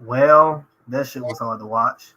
Well, that shit was hard to watch.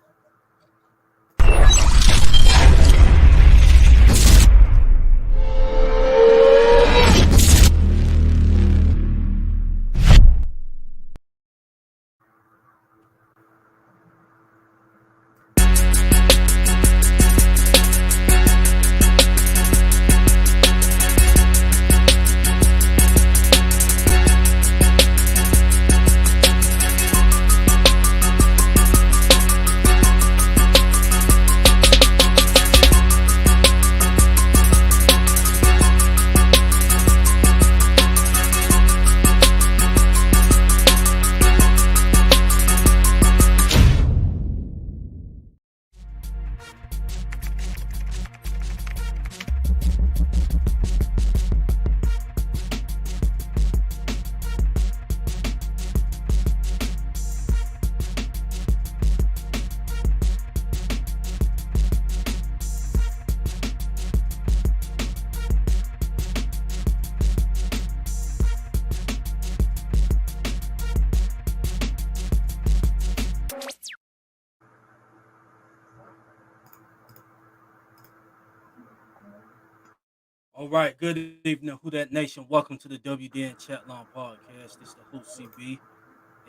All right, good evening, Who That Nation. Welcome to the WDN Chatline podcast. This is the host CB,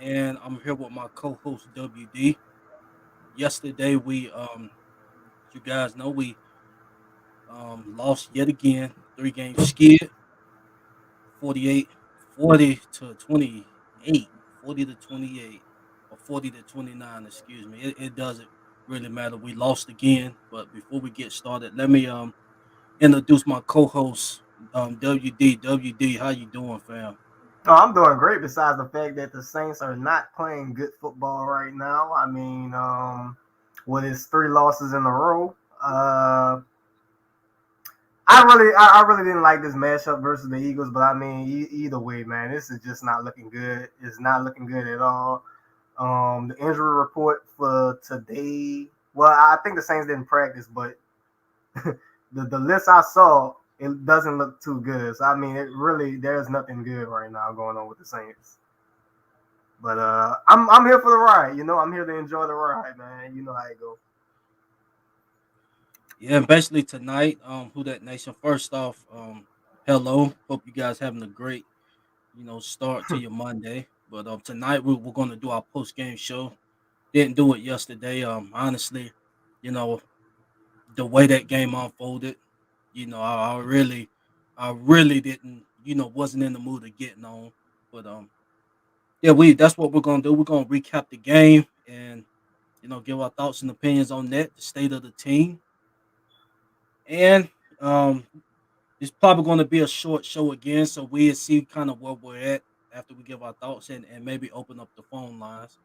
and I'm here with my co-host WD. Yesterday, as you guys know, we lost yet again, 3 game skid, 48, 40 to 28, 40 to 28, or 40 to 29. Excuse me. It doesn't really matter. We lost again, but before we get started, let me introduce my co-host, WD. WD, how you doing, fam? Oh, I'm doing great. Besides the fact that the Saints are not playing good football right now. I mean, with his three losses in a row, I really didn't like this matchup versus the Eagles. But I mean, either way, man, this is just not looking good. It's not looking good at all. The injury report for today. Well, I think the Saints didn't practice, but the list I saw, it doesn't look too good. So I mean, it really there's nothing good right now going on with the Saints. But I'm here for the ride. I'm here to enjoy the ride, man. You know how it goes. Yeah, and basically tonight, Who That Nation. First off, hello. Hope you guys having a great, start to your Monday. But tonight we're gonna do our post game show. Didn't do it yesterday. Honestly, you know, the way that game unfolded, I really didn't, wasn't in the mood of getting on. But yeah, that's what we're gonna do. We're gonna recap the game and give our thoughts and opinions on that, the state of the team, and it's probably going to be a short show again, so we'll see kind of where we're at after we give our thoughts and maybe open up the phone lines.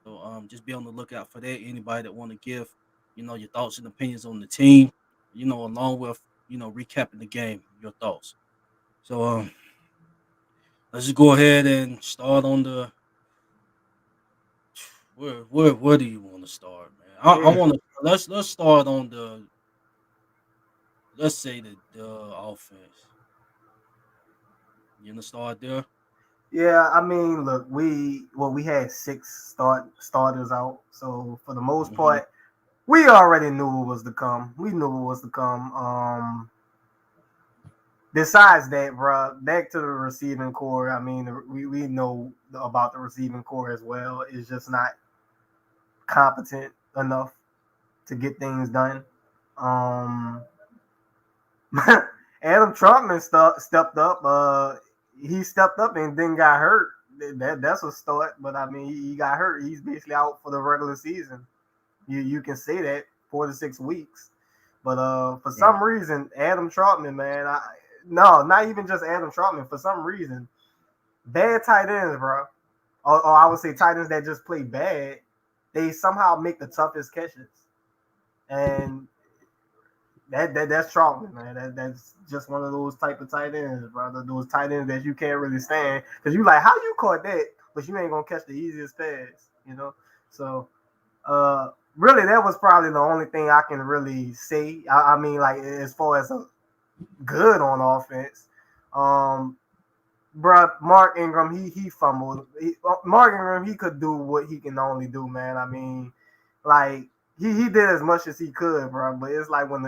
So just be on the lookout for that. Anybody that want to give, your thoughts and opinions on the team, along with recapping the game, your thoughts. So let's just go ahead and start on the where do you want to start, man? I Yeah, want to let's start on the let's say the offense. You want to start there? yeah. I mean, look, we had six starters out, so for the most Hmm. part, we already knew what was to come. We knew what was to come. Besides that, bro, back to the receiving core. I mean, we know about the receiving core as well. It's just not competent enough to get things done. Um, Adam Trumpman stepped up. He stepped up and then got hurt. That's a start, but I mean, he got hurt. He's basically out for the regular season. You can say that 4 to 6 weeks. But for Right. some reason, Adam Trotman, man, no, not even just Adam Trotman. For some reason, bad tight ends, bro, or I would say tight ends that just play bad, they somehow make the toughest catches, and that's Trotman, man. That's just one of those type of tight ends, brother. Those tight ends that you can't really stand because you like how you caught that, but you ain't gonna catch the easiest pass. So really, that was probably the only thing I can really say. I mean, like as far as a good on offense. Um, Bruh, Mark Ingram, he fumbled. Mark Ingram, he could do what he can only do, man. I mean, like he did as much as he could, bro. But it's like when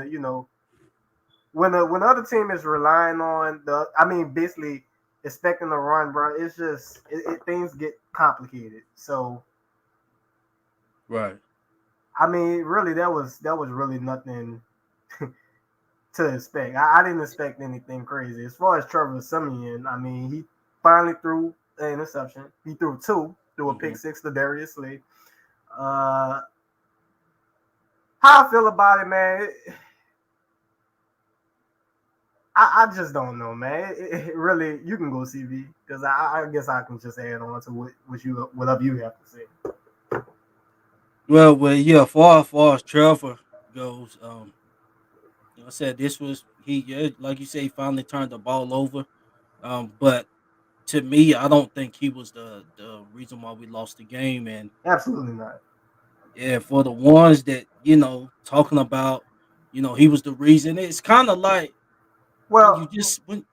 when the other team is relying on basically expecting the run, bro. It's just things get complicated. So Right. I mean, really, that was really nothing to expect. I didn't expect anything crazy. As far as Trevor Simeon, I mean, he finally threw an interception. He threw two, threw a pick Hmm. six to Darius Lee. Uh, how I feel about it, man, I just don't know, man. It really, you can go CV because I guess I can just add on to whatever you have to say. Well, yeah. Far as Trevor goes, I said this was he. Yeah, like you say, he finally turned the ball over. But to me, I don't think he was the reason why we lost the game. And Absolutely not. yeah, for the ones that talking about, he was the reason. It's kind of like when you Well, just when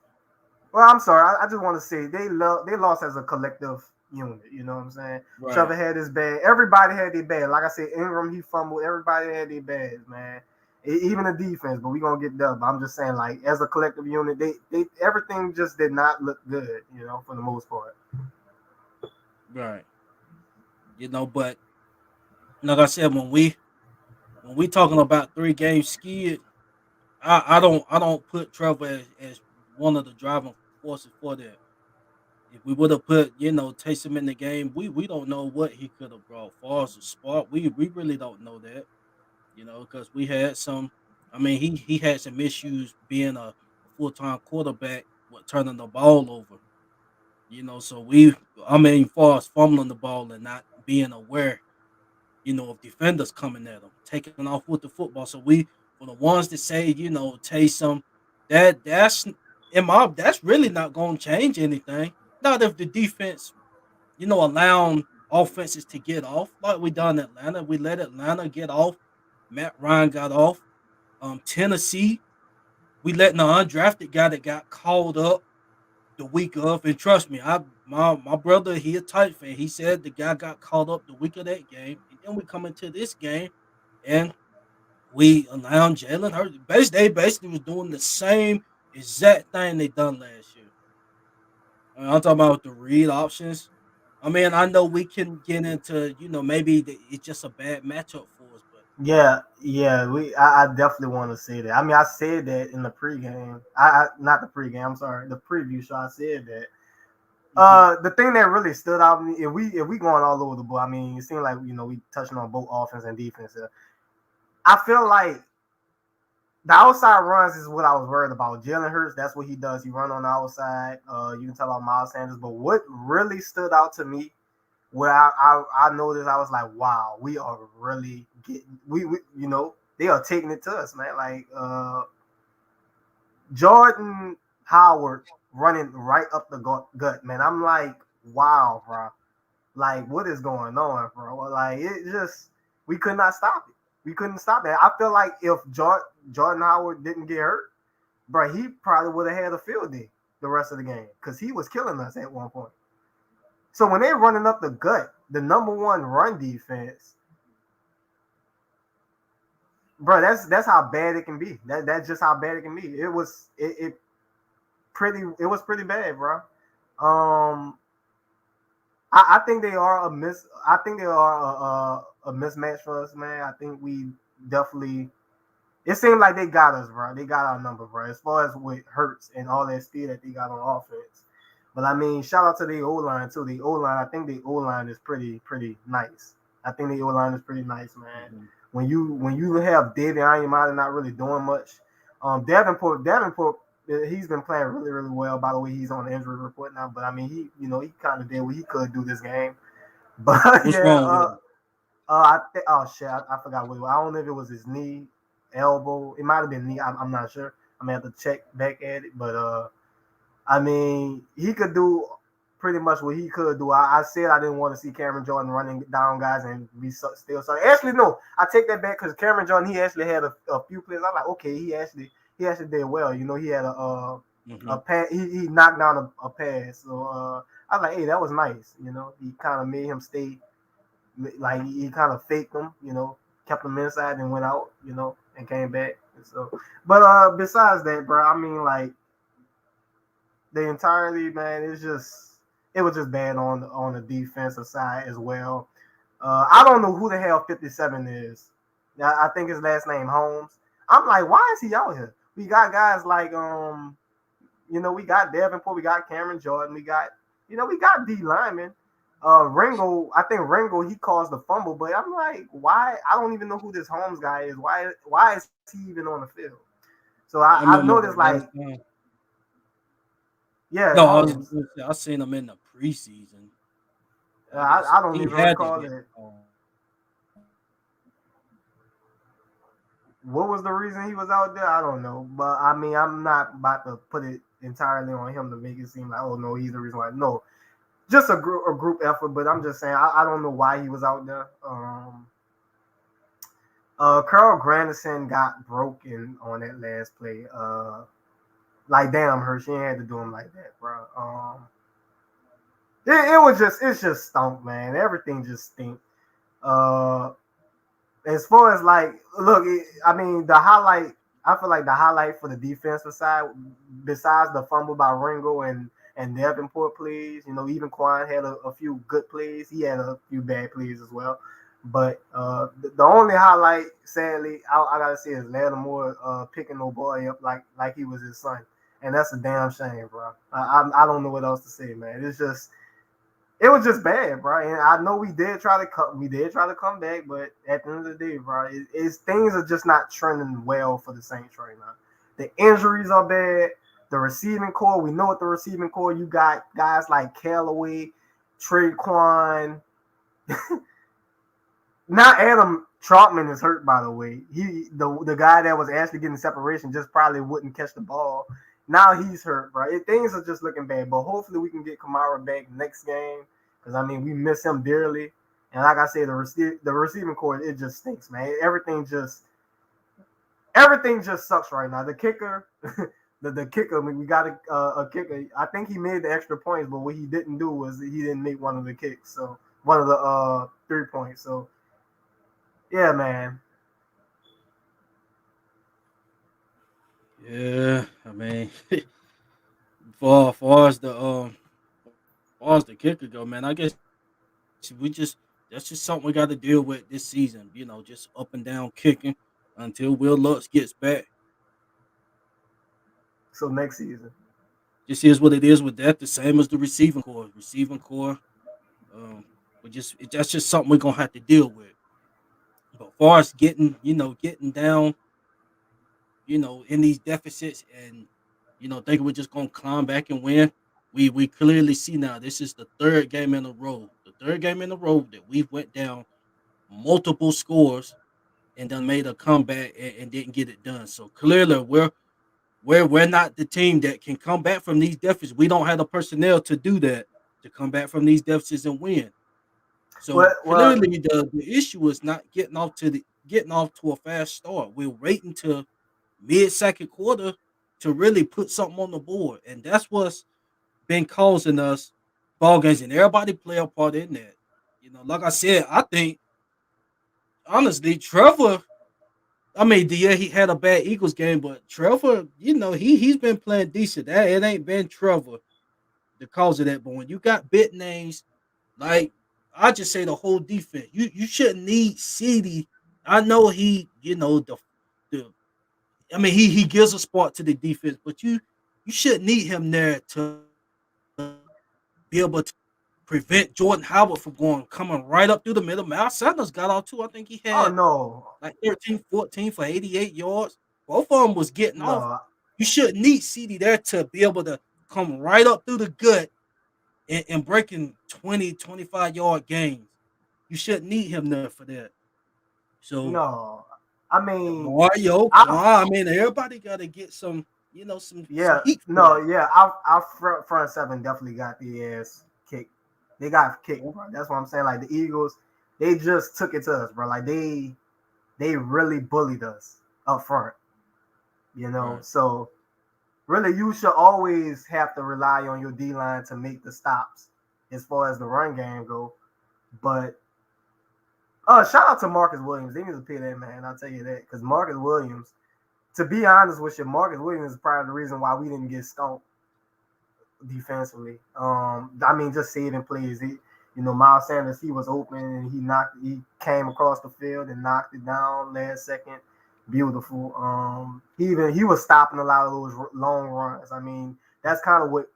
Well, I'm sorry. I just want to say they lost as a collective unit. You know what I'm saying? right. Trevor had his bad. Everybody had their bad. Like I said, Ingram he fumbled. Everybody had their bads, man. Even the defense. But we gonna get done. But I'm just saying, like as a collective unit, they everything just did not look good. You know, for the most part. Right. But like I said, when we talking about 3 games skid, I don't put Trevor as one of the driving forces for that. If we would have put Taysom in the game, we don't know what he could have brought. Far as a spark, we really don't know that. Because we had some. I mean, he had some issues being a full time quarterback with turning the ball over. So I mean, far as fumbling the ball and not being aware, of defenders coming at him, taking off with the football. So for the ones that say, Taysom, that's that's really not going to change anything. Not if the defense, allowing offenses to get off like we done in Atlanta. We let Atlanta get off. Matt Ryan got off. Tennessee, we letting the undrafted guy that got called up the week of, and trust me, my brother, he a tight fan. He said the guy got called up the week of that game, and then we come into this game, and we allowed Jalen Hurts. They basically was doing the same exact thing they done last year. I'm talking about the read options. I mean, I know we can get into, maybe it's just a bad matchup for us, but Yeah. I definitely want to say that. I mean, I said that in the pregame. I not the pregame. I'm sorry, the preview show. I said that. mhm, The thing that really stood out to me, if we going all over the board, I mean, it seemed like we touching on both offense and defense. I feel like the outside runs is what I was worried about. Jalen Hurts, that's what he does. He run on the outside. You can tell about Miles Sanders, but what really stood out to me, where I noticed, I was like, wow, we are really getting we they are taking it to us, man. Like Jordan Howard running right up the gut, man. I'm like, wow, bro. Like, what is going on, bro? Like, it just we could not stop it. We couldn't stop it. I feel like if Jordan Howard didn't get hurt, bro, he probably would have had a field day the rest of the game because he was killing us at one point. So when they're running up the gut, the number one run defense, bro, that's how bad it can be. That's just how bad it can be. It was pretty bad, bro. Um, I think they are a miss. I think they are a mismatch for us, man. I think we definitely. It seemed like they got us, bro. They got our number, bro. As far as with Hurts and all that speed that they got on offense. But I mean, shout out to the O line too. The O line, I think the O line is pretty nice. I think the O line is pretty nice, man. mhm. When you have David Onyemata not really doing much, Davenport, he's been playing really well. By the way, he's on the injury report now, but I mean, he kind of did what he could do this game. But What's yeah, wrong with him? oh shit, I forgot what it was. I don't know if it was his knee, elbow. It might have been knee. I'm not sure. I'm gonna have to check back at it, but I mean, he could do pretty much what he could do. I said I didn't want to see Cameron Jordan running down guys and be still sorry. Actually, no, I take that back because Cameron Jordan he actually had a few plays. I'm like, okay, he actually did well. He had a Mm-hmm. He knocked down a pass. So I was like, hey, that was nice. He kind of made him stay. Like he kind of faked him. Kept him inside and went out. And came back. And so, but besides that, bro, I mean, like the entirely, man, it was just bad on the defensive side as well. I don't know who the hell 57 is. I think his last name Holmes. I'm like, why is he out here? We got guys like we got Davenport, we got Cameron Jordan, we got D lineman. Ringo, I think Ringo he caused the fumble, but I'm like, why? I don't even know who this Holmes guy is. Why is he even on the field? So I I remember noticed the last like, time. yeah, No, Holmes. I seen him in the preseason. I guess I don't he even had to recall get. it. What was the reason he was out there? I don't know. But I mean, I'm not about to put it entirely on him to make it seem like, oh no, he's the reason why. No, just a group effort. But I'm just saying, I don't know why he was out there. Carl Granderson got broken on that last play. Like damn, Hershey had to do him like that, bro. It's just stunk, man. Everything just stink. Uh, as far as like, look, I mean, I feel like the highlight for the defensive side, besides the fumble by Ringo and Davenport plays, even Quan had a few good plays. He had a few bad plays as well. But the only highlight, sadly, I gotta say is Lattimore picking no boy up like he was his son, and that's a damn shame, bro. I don't know what else to say, man. It was just bad, bro. And I know we did try to come back, but at the end of the day, bro, things are just not trending well for the Saints right now. The injuries are bad. The receiving core, we know what the receiving core. You got guys like Callaway, Traquan. Not Adam Trotman is hurt, by the way. The guy that was actually getting separation just probably wouldn't catch the ball. Now he's hurt, bro. Things are just looking bad, but hopefully we can get Kamara back next game because I mean we miss him dearly. And like I said, the receiving core it just stinks, man. Everything just sucks right now. The kicker, the kicker. I mean, we got a kicker. I think he made the extra points, but what he didn't do was he didn't make one of the kicks. So one of the 3 points. So yeah, man. Yeah, I mean, far as the kicker go, man, I guess we just that's just something we got to deal with this season. Just up and down kicking until Will Lutz gets back. So next season. Just is what it is with that. The same as the receiving core. Receiving core, that's just something we're gonna have to deal with. But far as getting down, in these deficits and thinking we're just gonna climb back and win. We clearly see now this is the third game in a row. The third game in a row that we've went down multiple scores and then made a comeback and didn't get it done. So clearly we're not the team that can come back from these deficits. We don't have the personnel to do that, to come back from these deficits and win. So Well, clearly the issue is not getting off to a fast start. We're waiting to mid second quarter to really put something on the board. And that's what's been causing us ball games, and everybody play a part in that. Like I said, I think honestly, Trevor. I mean, yeah, he had a bad Eagles game, but Trevor, he's been playing decent. That it ain't been Trevor the cause of that. But when you got big names like I just say the whole defense, you shouldn't need CD. I know the I mean he gives a spark to the defense, but you shouldn't need him there to be able to prevent Jordan Howard from coming right up through the middle. Miles Sanders got out too. I think he oh had no, like 13, 14 for 88 yards. Both of them was getting off. no, You shouldn't need CD there to be able to come right up through the gut and breaking 20, 25-yard gains. You shouldn't need him there for that. So no. I mean, Mario, I Quan, I mean, everybody got to get some yeah, heat for no, that. yeah. Our front seven definitely got the ass kicked. They got kicked, bro. That's what I'm saying. Like the Eagles, they just took it to us, bro. Like they really bullied us up front. Right. So really you should always have to rely on your D line to make the stops as far as the run game go. But shout out to Marcus Williams. They need to pay that man. I'll tell you that because Marcus Williams. To be honest with you, Marcus Williams is probably the reason why we didn't get stomped defensively. I mean, just saving plays. Miles Sanders, he was open and he came across the field and knocked it down last second. Beautiful. He was stopping a lot of those long runs. I mean, that's kind of what,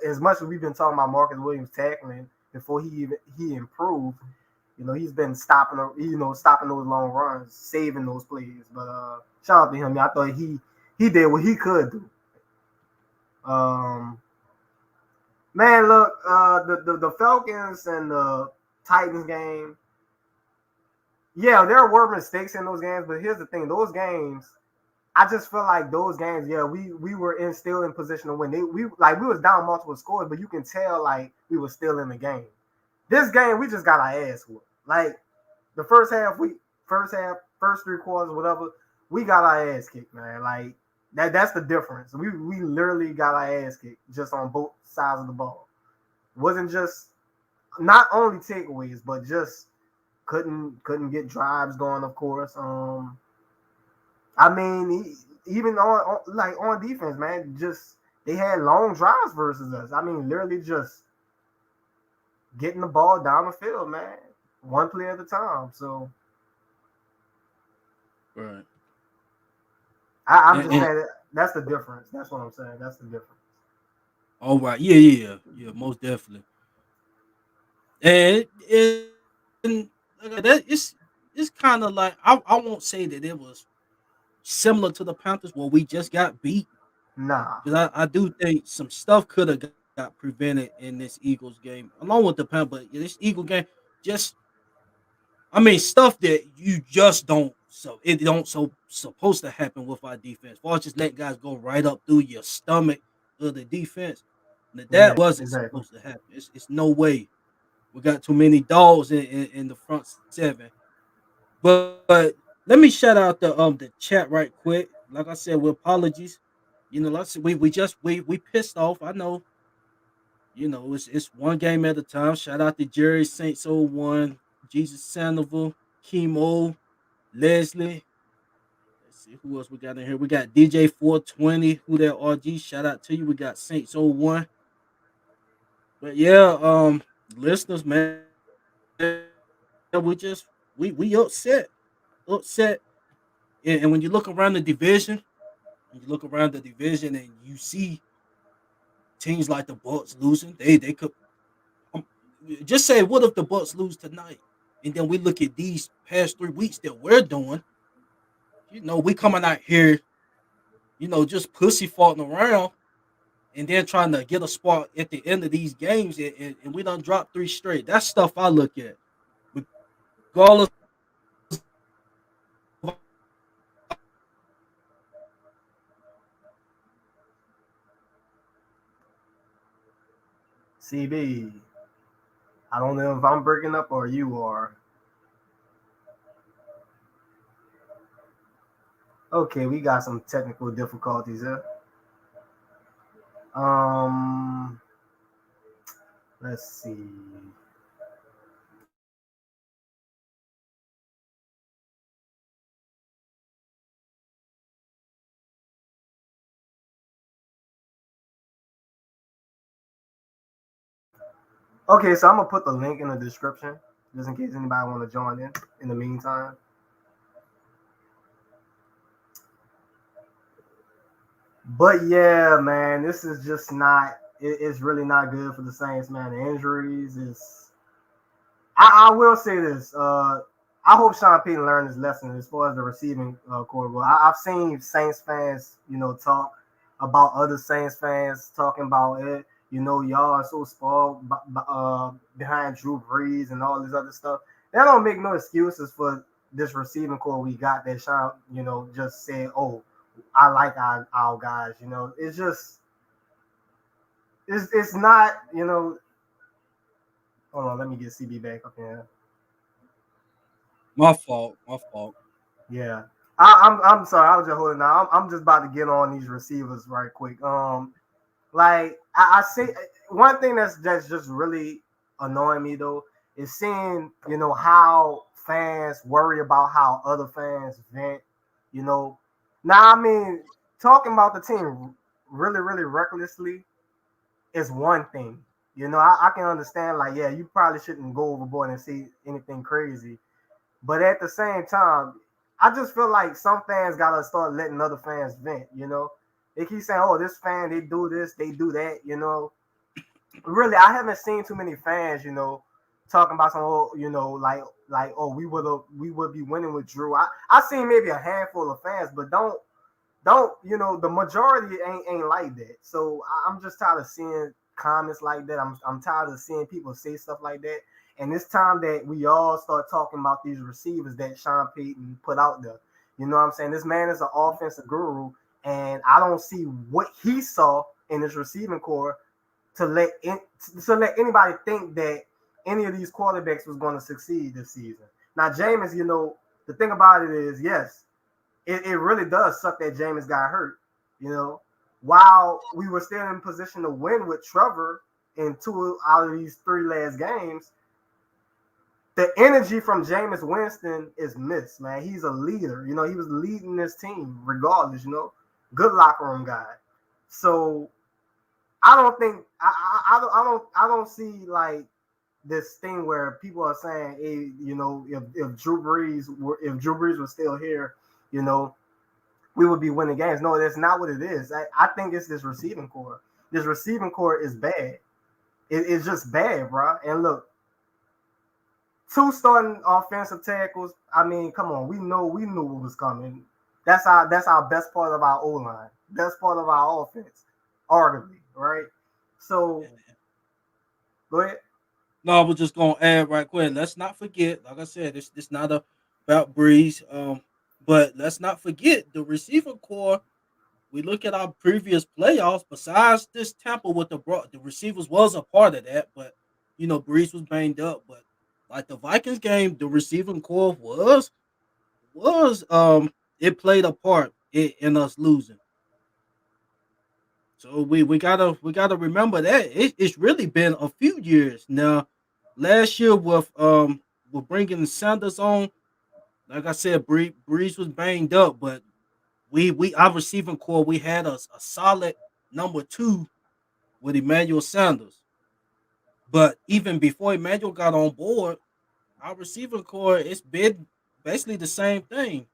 as much as we've been talking about Marcus Williams tackling before he improved. He's been stopping those long runs, saving those plays. But shout out to him. I thought he did what he could do. Man, look, the Falcons and the Titans game. Yeah, there were mistakes in those games, but here's the thing: those games, I just feel like those games. Yeah, we were still in position to win. We was down multiple scores, but you can tell like we were still in the game. This game, we just got our ass whooped. Like the first half, first 3 quarters, whatever, we got our ass kicked, man. Like that's the difference. We literally got our ass kicked just on both sides of the ball. Wasn't just not only takeaways, but just couldn't get drives going. Of course, I mean, even on defense, man, just they had long drives versus us. I mean, literally just getting the ball down the field, man, one play at a time. So, right. I'm just saying that's the difference. That's what I'm saying. That's the difference. All right. Yeah. Most definitely. And like that, it's kind of like I won't say that it was similar to the Panthers where we just got beat Nah, because I do think some stuff could have got prevented in this Eagles game along with the Panthers. But this Eagle game just I mean stuff that you just don't it don't supposed to happen with our defense. Or just let guys go right up through your stomach of the defense. That wasn't exactly. supposed to happen. It's no way. We got too many dogs in the front seven. But let me shout out the chat right quick. Like I said, with apologies. Let's we pissed off. I know. It's one game at a time. Shout out to Jerry Saints 01, Jesus Sandoval, Chemo, Leslie. Let's see who else we got in here. We got DJ 420. Who that RG? Shout out to you. We got Saints 01. But yeah, listeners, man, we upset, upset. And when you look around the division, and you see teams like the Bucks losing, they could just say, what if the Bucks lose tonight? And then we look at these past 3 weeks that we're doing. We coming out here, just pussyfooting around, and then trying to get a spot at the end of these games, and we done dropped 3 straight. That's stuff I look at, regardless of our record. CB, I don't know if I'm breaking up or you are. Okay, we got some technical difficulties here. Um, let's see. Okay, so I'm gonna put the link in the description just in case anybody want to join in. In the meantime, but yeah, man, this is just not. It's really not good for the Saints, man. The injuries is. I will say this. I hope Sean Payton learned his lesson as far as the receiving core goes. I've seen Saints fans, talk about other Saints fans talking about it. Y'all are so spoiled behind Drew Brees and all this other stuff. That don't make no excuses for this receiving core we got that Sean, just said, oh, I like our guys. It's just, it's not, hold on, let me get CB back up here. My fault. Yeah. I'm sorry. I was just holding on. I'm just about to get on these receivers right quick. Like I see one thing that's just really annoying me though is seeing how fans worry about how other fans vent. You know, now I mean talking about the team really recklessly is one thing. I can understand like yeah, you probably shouldn't go overboard and see anything crazy, but at the same time, I just feel like some fans gotta start letting other fans vent. They keep saying, "Oh, this fan, they do this, they do that." Really, I haven't seen too many fans, talking about some, like, oh, we would be winning with Drew. I seen maybe a handful of fans, but don't the majority ain't like that. So I'm just tired of seeing comments like that. I'm tired of seeing people say stuff like that. And it's time that we all start talking about these receivers that Sean Payton put out there. You know what I'm saying? This man is an offensive guru, and I don't see what he saw in his receiving core to let anybody think that any of these quarterbacks was going to succeed this season. Now, Jameis, the thing about it is, yes, it really does suck that Jameis got hurt. You know, while we were still in position to win with Trevor in 2 out of these 3 last games, the energy from Jameis Winston is missed, man. He's a leader. He was leading this team regardless. Good locker room guy. So I don't think I don't see like this thing where people are saying, hey, if Drew Brees was still here, you know, we would be winning games. No, that's not what it is. I think it's this receiving core. This receiving core is bad. It's just bad, bro. And look, 2 starting offensive tackles. I mean, come on, we knew what was coming. That's our best part of our O line. Best part of our offense, arguably, right? So go ahead. No, I was just gonna add right quick. Let's not forget, like I said, this not about Breeze. But let's not forget the receiving core. We look at our previous playoffs. Besides this Tampa with the receivers was a part of that, but Breeze was banged up. But like the Vikings game, the receiving core was it played a part in us losing. So we gotta remember that it's really been a few years now. Last year with bringing Sanders on, like I said, Breeze was banged up, but we our receiving core we had a solid number 2 with Emmanuel Sanders. But even before Emmanuel got on board, our receiving core it's been basically the same thing.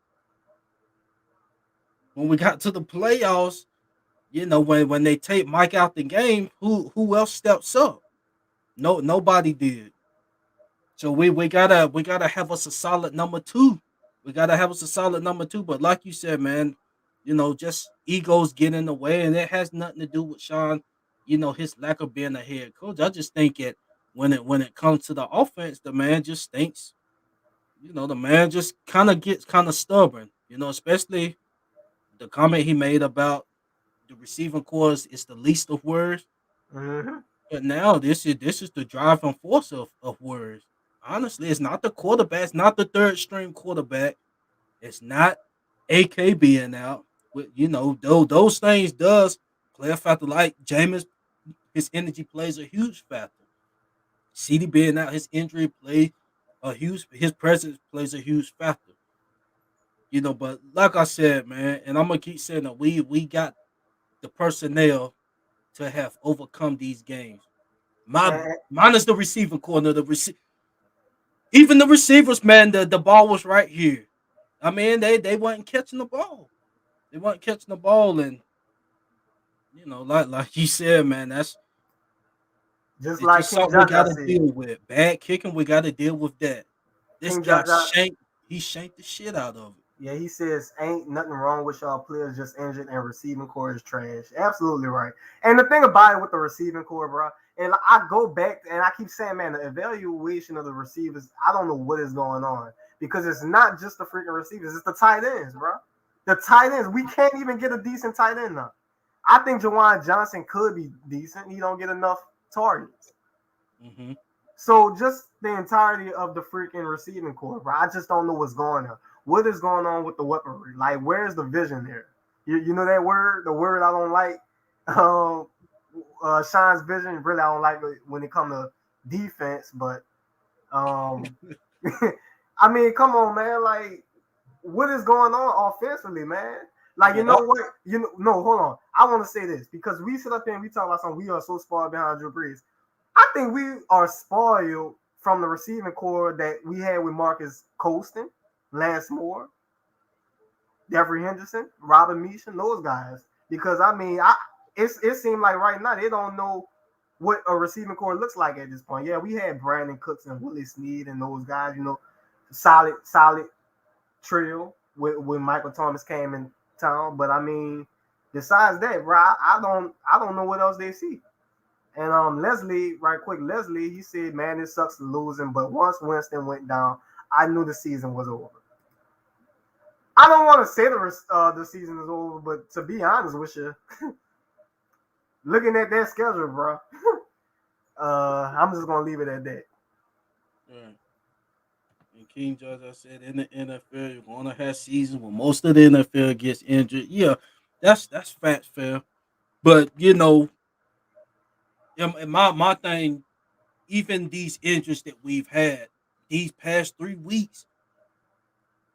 When we got to the playoffs, when they take Mike out the game, who else steps up? No, nobody did. So we gotta have us a solid number 2. We gotta have us a solid number 2. But like you said, man, just egos get in the way, and it has nothing to do with Sean. His lack of being a head coach. I just think it when it comes to the offense, the man just thinks. The man just kind of gets kind of stubborn. Especially the comment he made about the receiving course is the least of words. Mm-hmm. But now this is the driving force of words. Honestly, it's not the quarterback, it's not the third string quarterback, it's not AK being out. Those things does play a factor. Like Jameis, his energy plays a huge factor. CD being out, his injury play a huge. His presence plays a huge factor. But like I said, man, and I'm gonna keep saying that we got the personnel to have overcome these games. My And, minus the receiving corner, even the receivers, man, the ball was right here. I mean, they weren't catching the ball. They weren't catching the ball, and like you said, man, just it's like just King something we Jaja gotta said, deal with. Bad kicking, we gotta deal with that. This King guy Jaja, shanked. He shanked the shit out of it. yeah, he says ain't nothing wrong with y'all players just injured and receiving core is trash. Absolutely right. And the thing about it with the receiving core, bro, and I go back and I keep saying, man, the evaluation of the receivers, I don't know what is going on because it's not just the freaking receivers, it's the tight ends, bro. The tight ends, we can't even get a decent tight end now. I think Jawan Johnson could be decent. He don't get enough targets. Hmm. So just the entirety of the freaking receiving core, bro. I just don't know what's going on. what is going on with the weaponry? Like, where's the vision there? You know that word, the word I don't like. Um, Sean's vision. Really, I don't like it when it comes to defense. But um, I mean, come on, man. Like, what is going on offensively, man? Like, you Yeah, know what? You know, no, hold on. I want to say this because we sit up here and we talk about something. We are so spoiled behind Drew Brees. I think we are spoiled from the receiving core that we had with Marcus Colston, Lance Moore, Jeffrey Henderson, Robin Meacham, those guys. Because I mean, it seemed like right now they don't know what a receiving core looks like at this point. Yeah, we had Brandon Cooks and Willie Snead and those guys, you know, solid trio when Michael Thomas came in town. But I mean, besides that, bro, I don't know what else they see. And Leslie, right quick, Leslie, he said, man, it sucks losing, but once Winston went down, I knew the season was over. I don't want to say the season is over, but to be honest with you, looking at that schedule, bro, I'm just gonna leave it at that. right. And King George, I said in the NFL, you're gonna have seasons where most of the NFL gets injured. Yeah, that's fact, fair. But and my thing, even these injuries that we've had these past 3 weeks,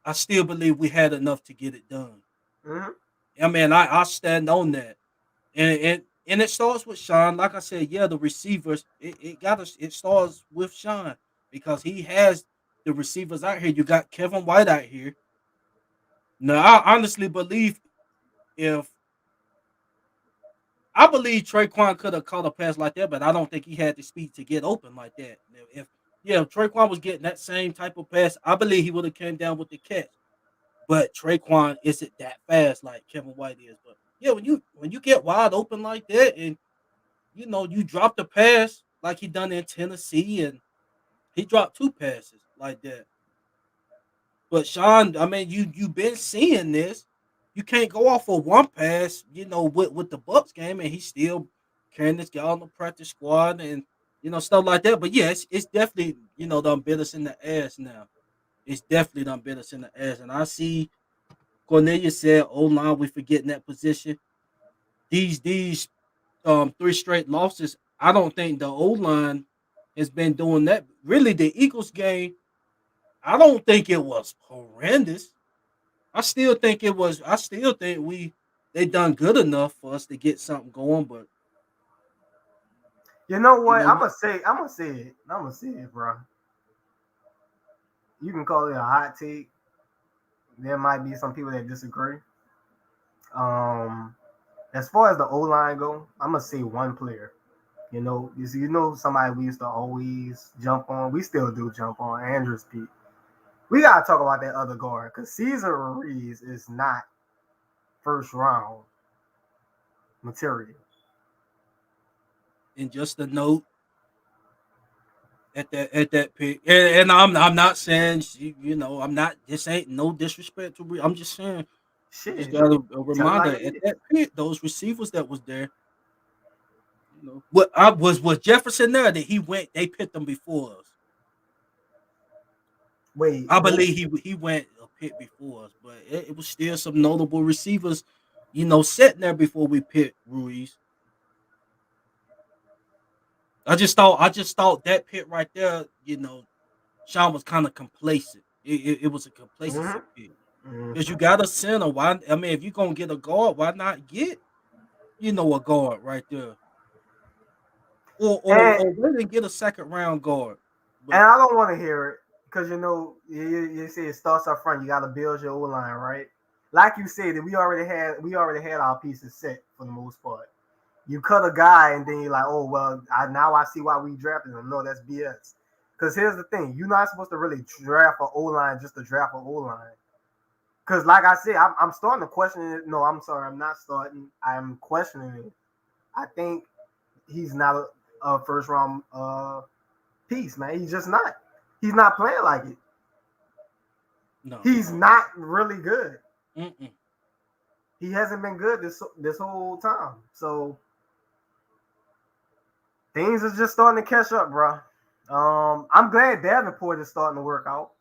I still believe we had enough to get it done. Mm-hmm. I mean, I stand on that, and it starts with Sean. Like I said, yeah, the receivers. It starts with Sean because he has the receivers out here. You got Kevin White out here. Now, I honestly believe if I believe Traquan could have caught a pass like that, but I don't think he had the speed to get open like that. If Traquan was getting that same type of pass, I believe he would have came down with the catch. But Traquan isn't that fast like Kevin White is. But yeah, when you get wide open like that, and you drop the pass like he done in Tennessee, and he dropped 2 passes like that. But Sean, I mean, you've been seeing this. You can't go off of one pass, with the Bucks game, and he's still carrying this guy on the practice squad and stuff like that. But yeah, it's definitely done bit us in the ass now. It's definitely done bit us in the ass, and I see Cornelius said, "Oh line, we forgetting that position." These 3 straight losses. I don't think the O line has been doing that. Really, the Eagles game, I don't think it was horrendous. I still think it was. I still think they done good enough for us to get something going. But You know you what? know, I'm gonna say it, bro. You can call it a hot take. There might be some people that disagree. Um, as far as the O line go, I'm gonna say one player. Somebody we used to always jump on. We still do jump on Andrews Pete. We gotta talk about that other guard because Caesar Reeves is not first round material. and just a note at that pick, and I'm not saying I'm not. This ain't no disrespect to. I'm just saying we just Shit, got a tell it reminder like it at is. that pick, those receivers that was there. What I was Jefferson there that he went. They picked them before us. Wait, I who? believe he went a pick before us, but it was still some notable receivers, sitting there before we picked Ruiz. I just thought that pick right there, Sean was kind of complacent. It was a Mm-hmm. complacency pick because you Mm-hmm. got a center. Why? I mean, if you're gonna get a guard, why not get a guard right there, or or And or wait and get a second round guard. and But I don't want to hear it because you say it starts up front. You got to build your O line, right? Like you said, that we already had our pieces set for the most part. You cut a guy and then you're like, oh well, now I see why we drafted him. No, that's BS. Because here's the thing: you're not supposed to really draft an O line just to draft an O line. Because like I said, I'm starting to question it. No, I'm sorry, I'm not starting. I'm questioning it. I think he's not a first round piece, man. He's just not. He's not playing like it. no, He's not really good. mm-mm. He hasn't been good this whole time. So things are just starting to catch up, bro. I'm glad Davenport is starting to work out.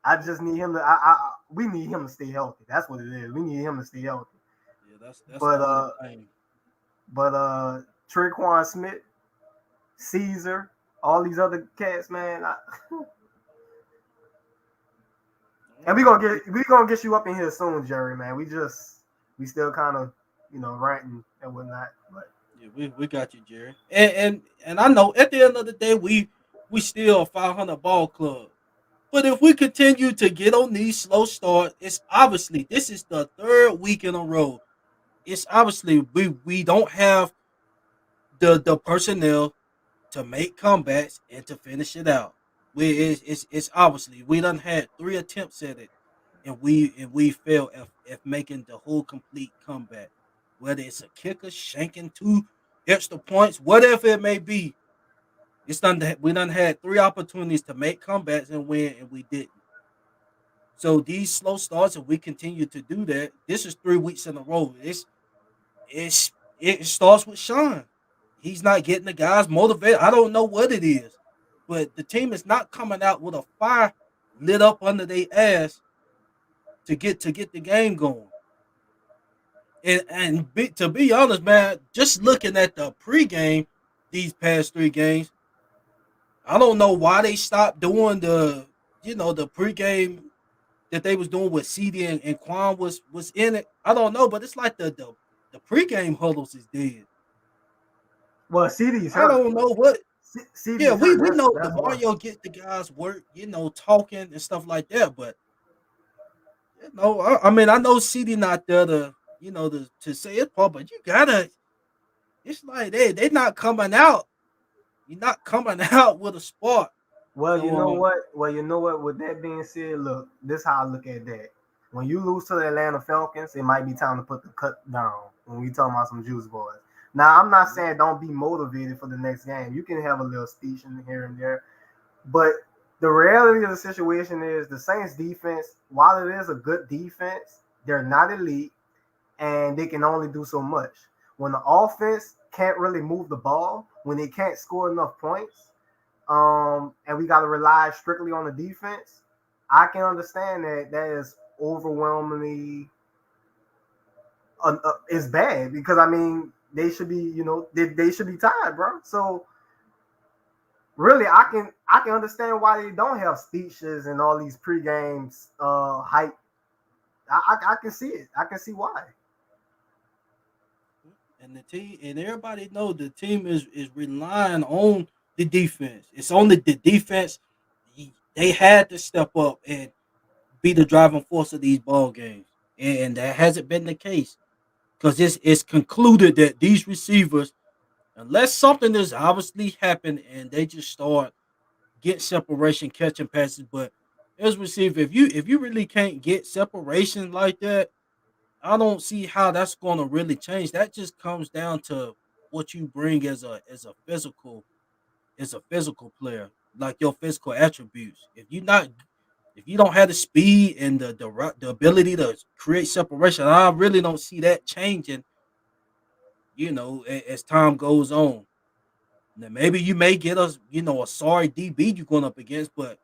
I just need him to. We need him to stay healthy. That's what it is. We need him to stay healthy. Yeah, that's the But only thing. Traquan Smith, Caesar, all these other cats, man. And we gonna get you up in here soon, Jerry, man. We still kind of ranting and whatnot. But Yeah, we got you, Jerry. And I know at the end of the day we still a 500 ball club. But if we continue to get on these slow starts, it's obviously this is the third week in a row. It's obviously we don't have the personnel to make comebacks and to finish it out. It's obviously we done had 3 attempts at it, and we failed at making the whole complete comeback. Whether it's a kicker shanking 2 extra points, whatever it may be, it's done. We done had 3 opportunities to make comebacks and win, and we didn't. So these slow starts, if we continue to do that, this is 3 weeks in a row. It's it starts with Sean. He's not getting the guys motivated. I don't know what it is, but the team is not coming out with a fire lit up under their ass to get the game going. To be honest, man, just looking at the pregame these past 3 games, I don't know why they stopped doing the pregame that they was doing with CD and Quan was in it. I don't know, but it's like the pregame huddles is dead. well, CD's I hurt. don't know what. Yeah, CD's we hurt. we That's know the that's why. Mario gets the guys work, talking and stuff like that. But I mean, I know CD not there to say it, Paul, but you gotta. It's like they not coming out. You're not coming out with a spark. Well, you So know what? With that being said, look, this is how I look at that. When you lose to the Atlanta Falcons, it might be time to put the cut down. When we talking about some juice boys. Now, I'm not saying don't be motivated for the next game. You can have a little speech in here and there, but the reality of the situation is the Saints defense, while it is a good defense, they're not elite and they can only do so much. When the offense can't really move the ball, when they can't score enough points, and we got to rely strictly on the defense, I can understand that is overwhelmingly is bad because I mean they should be they should be tied, bro. So really, I can understand why they don't have speeches and all these pre games hype. I can see it. I can see why. and the team and everybody know the team is relying on the defense. It's only the defense. They had to step up and be the driving force of these ball games, and that hasn't been the case because it's concluded that these receivers, unless something is obviously happened and they just start getting separation, catching passes, but as receiver, if you really can't get separation like that, I don't see how that's going to really change. That just comes down to what you bring as a physical player, like your physical attributes. If you don't have the speed and the ability to create separation, I really don't see that changing. As time goes on. Now maybe you may get a sorry DB you're going up against, but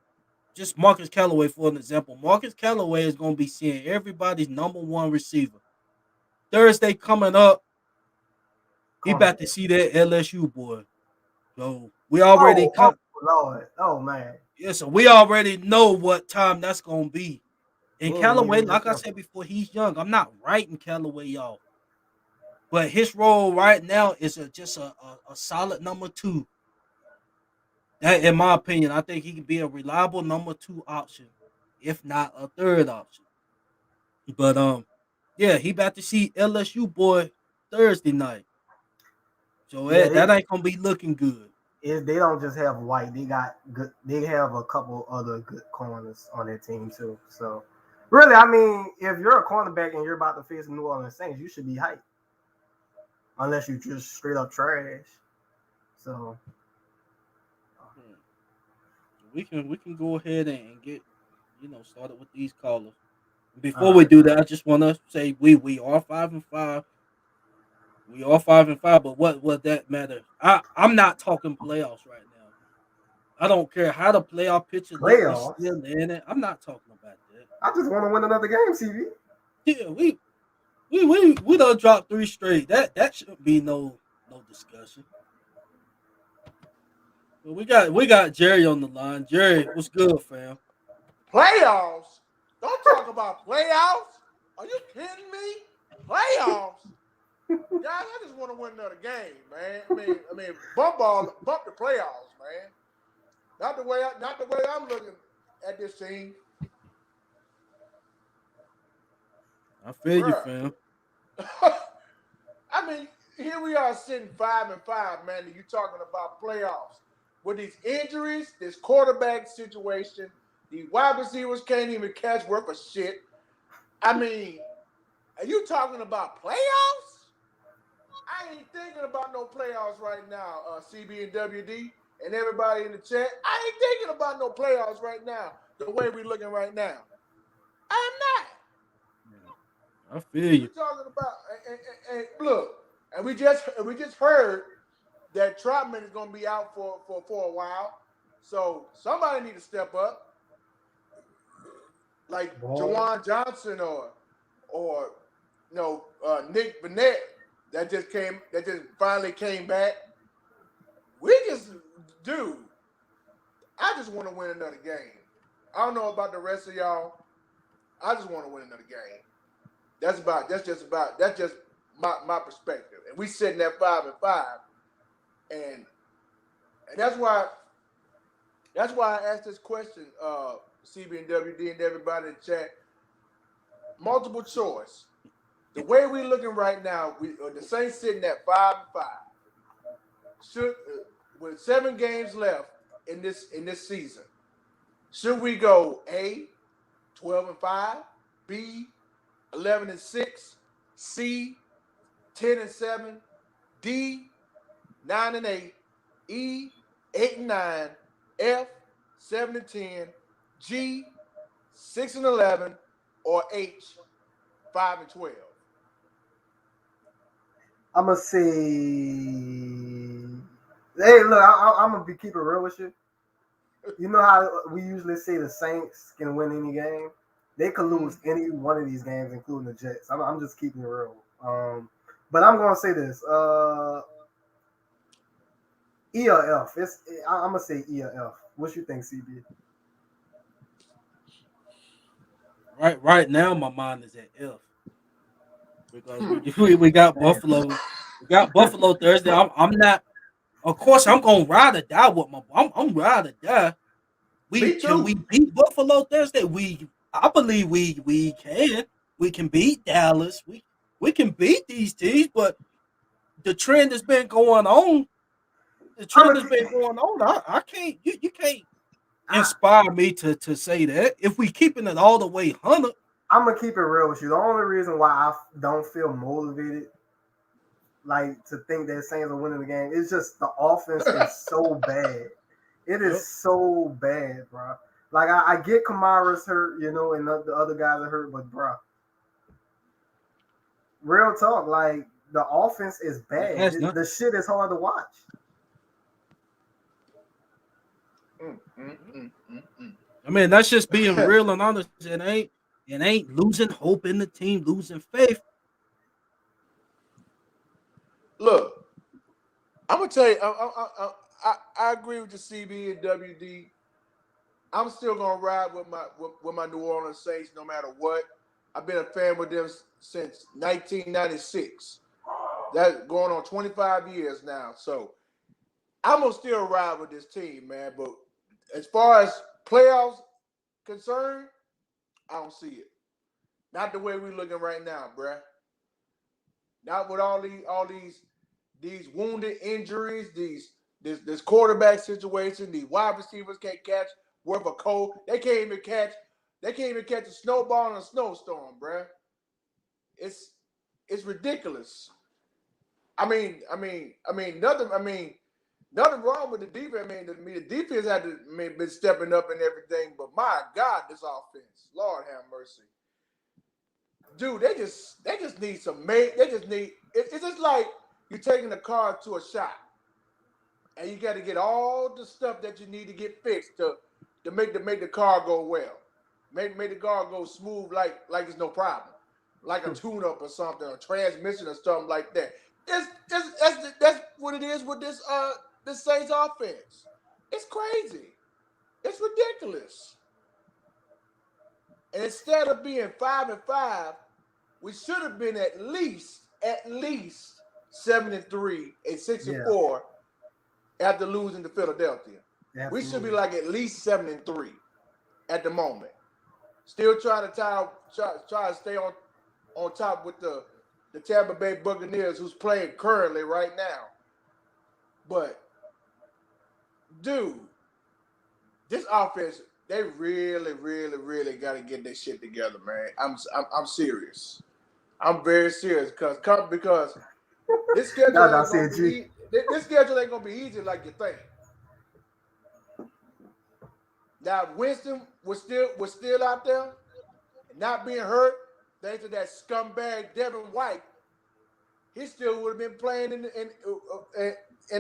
just Marcus Callaway for an example. Marcus Callaway is going to be seeing everybody's number 1 receiver Thursday coming up. He about to Cornerback. see that LSU boy. So we already Oh Lord. Oh man. yeah, so we already know what time that's gonna be. And He ain't gonna Callaway, even get like I them. said before, he's young. I'm not writing Callaway off, but his role right now is just a solid number 2. That, in my opinion, I think he can be a reliable number 2 option, if not a third option. But yeah, he about to see LSU boy Thursday night, so Yeah, that ain't gonna be looking good. they don't just have White. They got good. They have a couple other good corners on their team too. So really, I mean, if you're a cornerback and you're about to face the New Orleans Saints, you should be hyped. Unless you just straight up trash. So Hmm. We can go ahead and get started with these callers. Before all we right. do that, I just want to say we are 5-5. We are 5-5, but what that matter? I'm not talking playoffs right now. I don't care how the playoff picture look. We Playoffs. still in it. I'm not talking about that. I just want to win another game, CB. Yeah, we done dropped 3 straight. That shouldn't be no discussion. But we got Jerry on the line. Jerry, what's good, fam? Playoffs? Don't talk about playoffs. Are you kidding me? Playoffs? Guys, I just want to win another game, man. I mean, bump the playoffs, man. Not the way I'm looking at this team, I feel you, bruh. fam. I mean, here we are sitting 5-5, man. And you talking about playoffs with these injuries, this quarterback situation. The wide receivers can't even catch worth a shit. I mean, are you talking about playoffs? I ain't thinking about no playoffs right now, CB and WD and everybody in the chat. I ain't thinking about no playoffs right now, the way we're looking right now. I'm not. Yeah, I feel You you. talking about and look, and we just heard that Trotman is gonna be out for a while. So somebody need to step up, like Boy, Jawan Johnson or Nick Burnett that just finally came back. We just dude, I just want to win another game. I don't know about the rest of y'all. I just want to win another game. That's just my perspective. And we sitting at 5-5, and and that's why I asked this question, CB and WD and everybody in the chat. Multiple choice. The way we looking right now, the Saints sitting at 5-5. Should with 7 games left in this season, should we go A 12-5, B 11-6, C 10-7, D 9-8, E 8-9, F 7-10, G 6-11, or H 5-12? I'm gonna say, hey, look, I'm gonna be keeping real with you. You know how we usually say the Saints can win any game? They could lose Mm-hmm. any one of these games, including the Jets. I'm just keeping it real. But I'm gonna say this: E or F. I'm gonna say E or F. What you think, CB? Right now, my mind is at F because Hmm. we got Man, Buffalo. We got Buffalo Thursday. I'm not. Of course, I'm gonna ride or die with my. I'm ride or die. We Me can too. we beat Buffalo Thursday? I believe we can. We can beat Dallas. We can beat these teams, but the trend has been going on. The I'm trend gonna has been going on. I can't. You can't I, inspire me to say that. If we keeping it all the way 100, I'm gonna keep it real with you. The only reason why I don't feel motivated, like to think that Saints are winning the game, is just the offense is so bad. It is yep. so bad, bro. Like I get Kamara's hurt, and the other guys are hurt, but bro, real talk, like the offense is It bad. has The, not. the shit is hard to watch. Mm, mm, mm, mm, mm. I mean, that's just being real and honest. It ain't losing hope in the team, losing faith. Look, I'm gonna tell you. I agree with the CB and WD. I'm still gonna ride with my New Orleans Saints no matter what. I've been a fan with them since 1996. That's going on 25 years now. So I'm gonna still ride with this team, man. But as far as playoffs concerned, I don't see it. Not the way we're looking right now, bruh. Not with all these wounded injuries, this quarterback situation, these wide receivers can't catch worth a cold. They can't even catch a snowball in a snowstorm, bruh. It's it's ridiculous. Nothing wrong with the defense. The defense had to been stepping up and everything, but my God, this offense, Lord have mercy, dude. They just need some mate. They just need. It's just like you're taking a car to a shop and you got to get all the stuff that you need to get fixed to make the car go well, make the car go smooth like it's no problem, like a tune up or something, or transmission or something like that. That's what it is with this Saints offense. It's crazy. It's ridiculous. And instead of being 5-5, we should have been at least 7-3 and 6-4 after losing to Philadelphia. Absolutely. We should be like at least 7-3 at the moment. Still trying to try to stay on top with the Tampa Bay Buccaneers, who's playing currently right now. But dude, this offense, they really, really, really got to get this shit together, man. I'm serious. I'm very serious because this schedule ain't gonna be easy like you think. Now, Winston was still out there, not being hurt, thanks to that scumbag Devin White. He still would have been playing in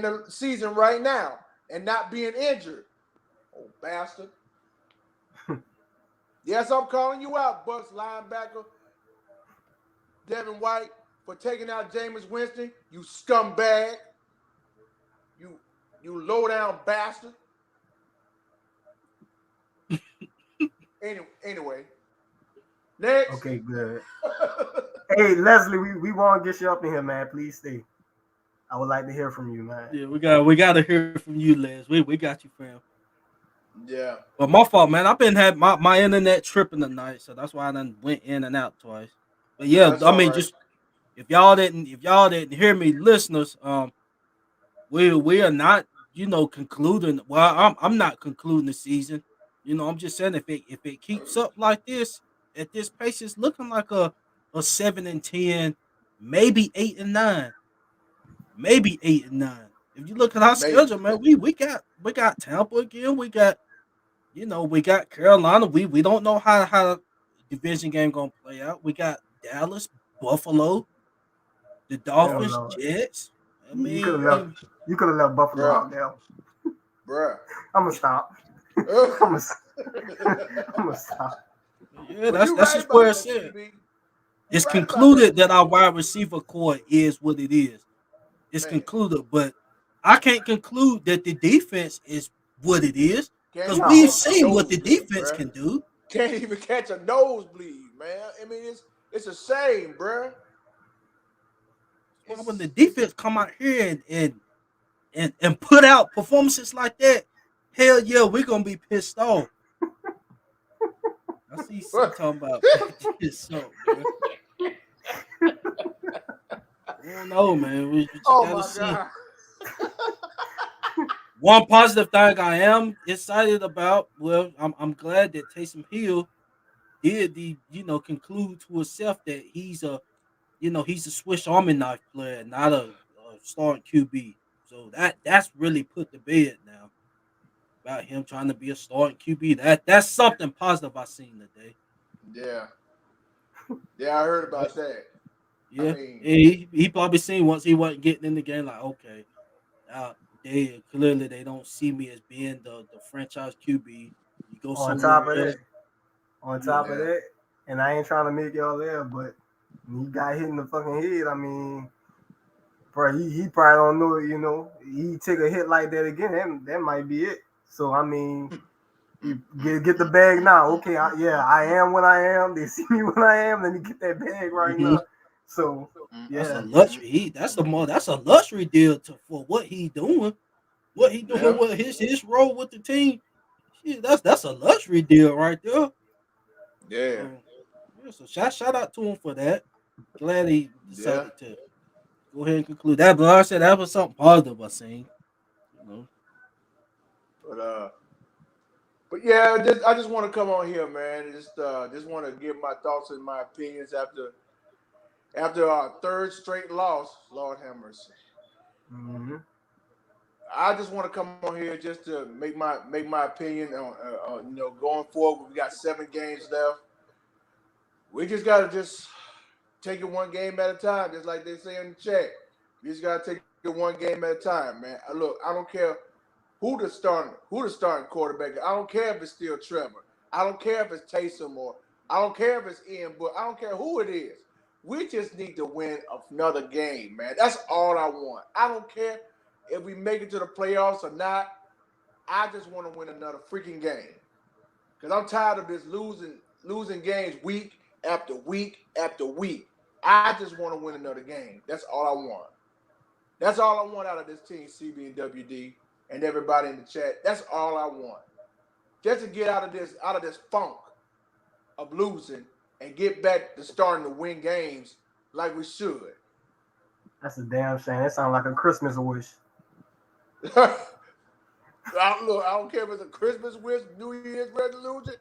the season right now and not being injured. Oh, bastard. Yes, I'm calling you out, Bucks linebacker Devin White, for taking out Jameis Winston. You scumbag. You low-down bastard. Anyway. Next. Okay, good. Hey, Leslie, we want to get you up in here, man. Please stay. I would like to hear from you, man. Yeah, we got to hear from you, Les. We got you, fam. Yeah. But my fault, man. I've been had my internet tripping tonight, so that's why I done went in and out twice. But yeah, I mean, right. Just if y'all didn't hear me, listeners, we are not, concluding. Well, I'm not concluding the season. I'm just saying if it keeps up like this at this pace, it's looking like a 7-10, maybe 8-9, maybe 8-9. If you look at our schedule, man, we got Tampa again. We got Carolina. We don't know how the division game gonna play out. We got Dallas, Buffalo, the Dolphins, Jets. I mean, you could have left Buffalo out there, bruh. I'm gonna stop. I'm gonna stop. Yeah, that's just where it's at. It's concluded that our wide receiver core is what it is. It's concluded, but I can't conclude that the defense is what it is because we've seen what the defense can do. Can't even catch a nosebleed, man. I mean, it's a shame, bro. When the defense come out here and put out performances like that, hell yeah, we're gonna be pissed off. I see some talking about pissed off, man. I don't know, man. We just gotta see. God. One positive thing I am excited about. Well, I'm glad that Taysom Hill did conclude to himself that he's a Swiss Army knife player, not a starting QB. So that's really put to bed now about him trying to be a starting QB. That's something positive I seen today. Yeah, I heard about that. Yeah, I mean, he probably seen once he wasn't getting in the game, like, okay, they don't see me as being the franchise QB. You go on top of that, and I ain't trying to make y'all there, but when he got hit in the fucking head, I mean, bro, he probably don't know, he take a hit like that again, that might be it. So I mean, you get the bag now. Okay, I am what I am. They see me when I am. Let me get that bag right now. So that's a luxury. That's a luxury deal for what he doing. What he doing? What his role with the team? Shit, that's a luxury deal right there. Yeah. So shout out to him for that. Glad he decided to go ahead and conclude that. But like I said, that was something positive I seen. But yeah, I just want to come on here, man. Just want to give my thoughts and my opinions after our third straight loss. Lord have mercy. Mm-hmm. I just want to come on here just to make my opinion on going forward. We got 7 games left. We just gotta take it one game at a time, just like they say in the chat. We just gotta take it one game at a time, man. Look, I don't care who the starting quarterback is. I don't care if it's still Trevor. I don't care if it's Taysom or I don't care if it's Ian, but I don't care who it is. We just need to win another game, man. That's all I want. I don't care if we make it to the playoffs or not. I just want to win another freaking game. Because I'm tired of this losing games week after week after week. I just want to win another game. That's all I want. That's all I want out of this team, CB and WD, and everybody in the chat. That's all I want. Just to get out of this funk of losing and get back to starting to win games like we should. That's a damn shame. That sounds like a Christmas wish. I don't care if it's a Christmas wish, New Year's resolution.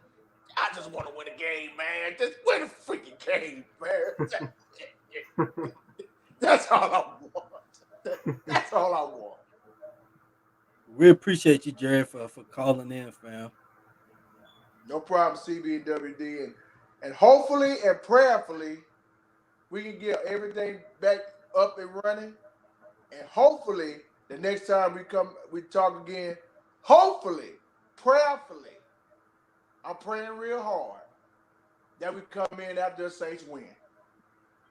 I just want to win a game, man. Just win a freaking game, man. That's all I want. That's all I want. We appreciate you, Jerry, for calling in, fam. No problem, CB and WD. And hopefully and prayerfully, we can get everything back up and running. And hopefully, the next time we talk again, hopefully, prayerfully, I'm praying real hard that we come in after the Saints win.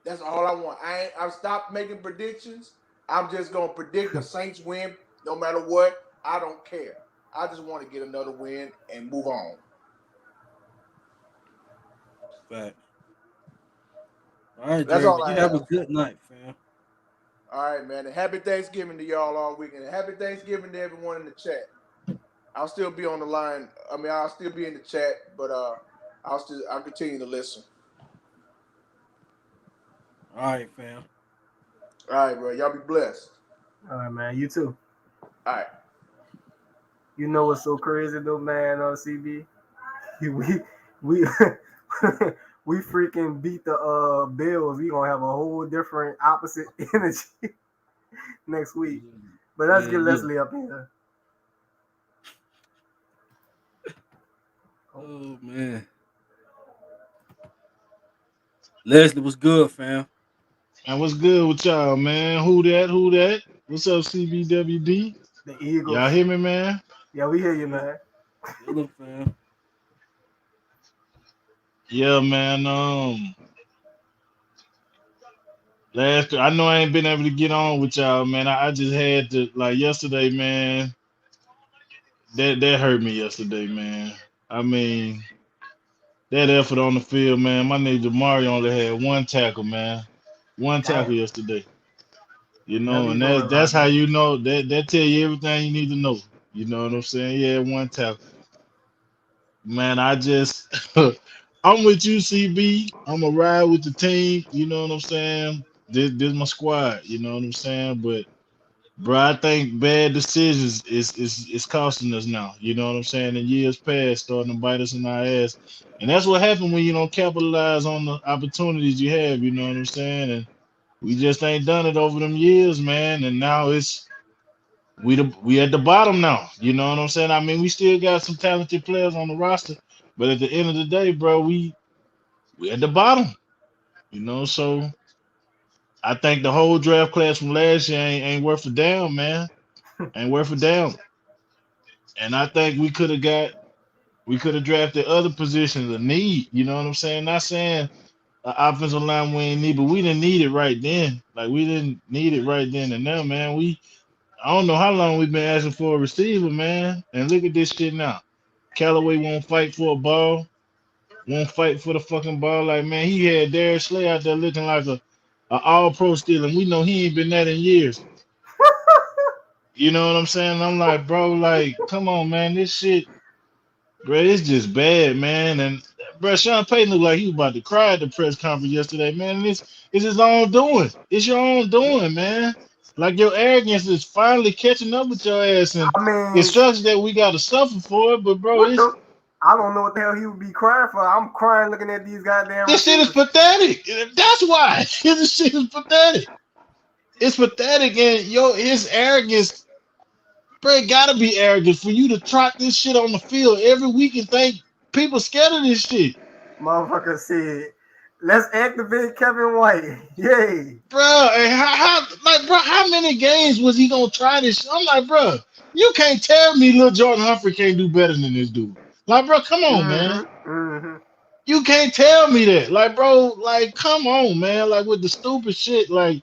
That's all I want. I've stopped making predictions. I'm just going to predict the Saints win no matter what. I don't care. I just want to get another win and move on. But all right, That's Jerry, all I you have a have. good night, fam. All right, man. And happy Thanksgiving to y'all all weekend. And happy Thanksgiving to everyone in the chat. I'll still be on the line. I'll still be in the chat, but I'll continue to listen. All right, fam. All right, bro. Y'all be blessed. All right, man. You too. All right. You know what's so crazy though, man? CB, we we freaking beat the Bills. We gonna have a whole different opposite energy next week. But let's get Leslie up here. Oh man, Leslie was good, fam. And what's good with y'all, man? Who that? Who that? What's up, CBWD? The Eagles. Y'all hear me, man? Yeah, we hear you, man. Good, fam. Yeah, man. I know I ain't been able to get on with y'all, man. I just had to yesterday, man. That hurt me yesterday, man. I mean, that effort on the field, man. My nigga Jamari only had one tackle, man. One tackle Damn. yesterday. You Whatever know, you and doing, that's how Roger. you know that tell you everything you need to know. You know what I'm saying? Yeah, one tackle. Man, I just I'm with you, CB. I'm gonna ride with the team. You know what I'm saying? This my squad. You know what I'm saying? But bro, I think bad decisions is costing us now. You know what I'm saying? In years past, starting to bite us in our ass, and that's what happened when you don't capitalize on the opportunities you have. You know what I'm saying? And we just ain't done it over them years, man. And now we at the bottom now. You know what I'm saying? I mean, we still got some talented players on the roster, but at the end of the day, bro, we at the bottom. You know, so I think the whole draft class from last year ain't worth a damn, man. Ain't worth a damn. And I think we could have drafted other positions of need. You know what I'm saying? Not saying an offensive line we ain't need, but we didn't need it right then. Like we didn't need it right then and now, man. I don't know how long we've been asking for a receiver, man. And look at this shit now. Callaway won't fight for a ball, won't fight for the fucking ball. Like, man, he had Darius Slay out there looking like a all pro still, and we know he ain't been that in years. You know what I'm saying? I'm like, bro, like, come on, man, this shit, bro, it's just bad, man. And bro, Sean Payton looked like he was about to cry at the press conference yesterday, man. And it's his own doing. It's your own doing, man. Like your arrogance is finally catching up with your ass, and I it mean, sucks that we got to suffer for it. But bro, what the? I don't know what the hell he would be crying for. I'm crying looking at these goddamn this shit is receivers. pathetic. That's why this shit is pathetic. It's pathetic, and his arrogance, bro, it gotta be arrogant for you to trot this shit on the field every week and think people scared of this shit. Motherfucker said Let's activate Kevin White. Yay. Bro, and how many games was he gonna try this? I'm like, bro, you can't tell me little Jordan Humphrey can't do better than this dude. Like, bro, come on, man. You can't tell me that. Like, bro, like, come on, man. Like with the stupid shit, like,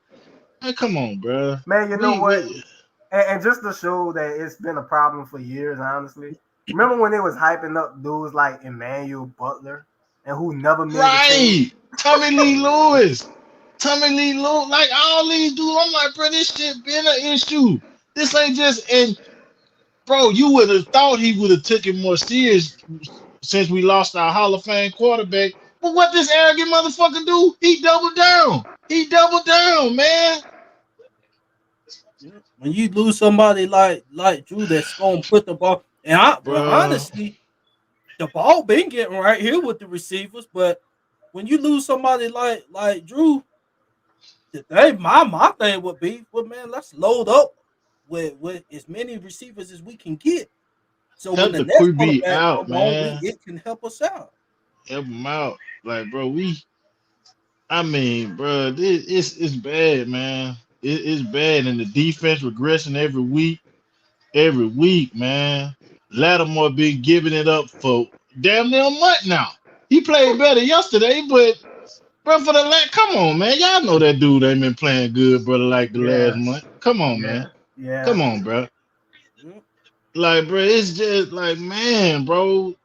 hey, come on, bro. Man, you know what? We And just to show that it's been a problem for years, honestly. Remember when they was hyping up dudes like Emmanuel Butler and who never made the team? right. Tommy Lee Lewis. Like all these dudes, I'm like, bro, this shit been an issue. This ain't just and bro, you would have thought he would have took it more serious since we lost our Hall of Fame quarterback. But what this arrogant motherfucker do? He doubled down. He doubled down, man. When you lose somebody like Drew that's gonna put the ball, and Bro, honestly, the ball been getting right here with the receivers, but when you lose somebody like Drew, my thing would be, well, man, let's load up with as many receivers as we can get. So when help the the next QB quarterback out, come on, man. it can help us out. Help him out. Like, bro, I mean, bro, it's bad, man. It's bad, and the defense regressing every week, man. Lattimore been giving it up for damn near a month now. He played better yesterday, but bro, come on, man. Y'all know that dude ain't been playing good, brother, like the last Yeah, month. Come on, man. yeah, yeah. Come on, bro. Mm. Like, bro, it's just like, man, bro.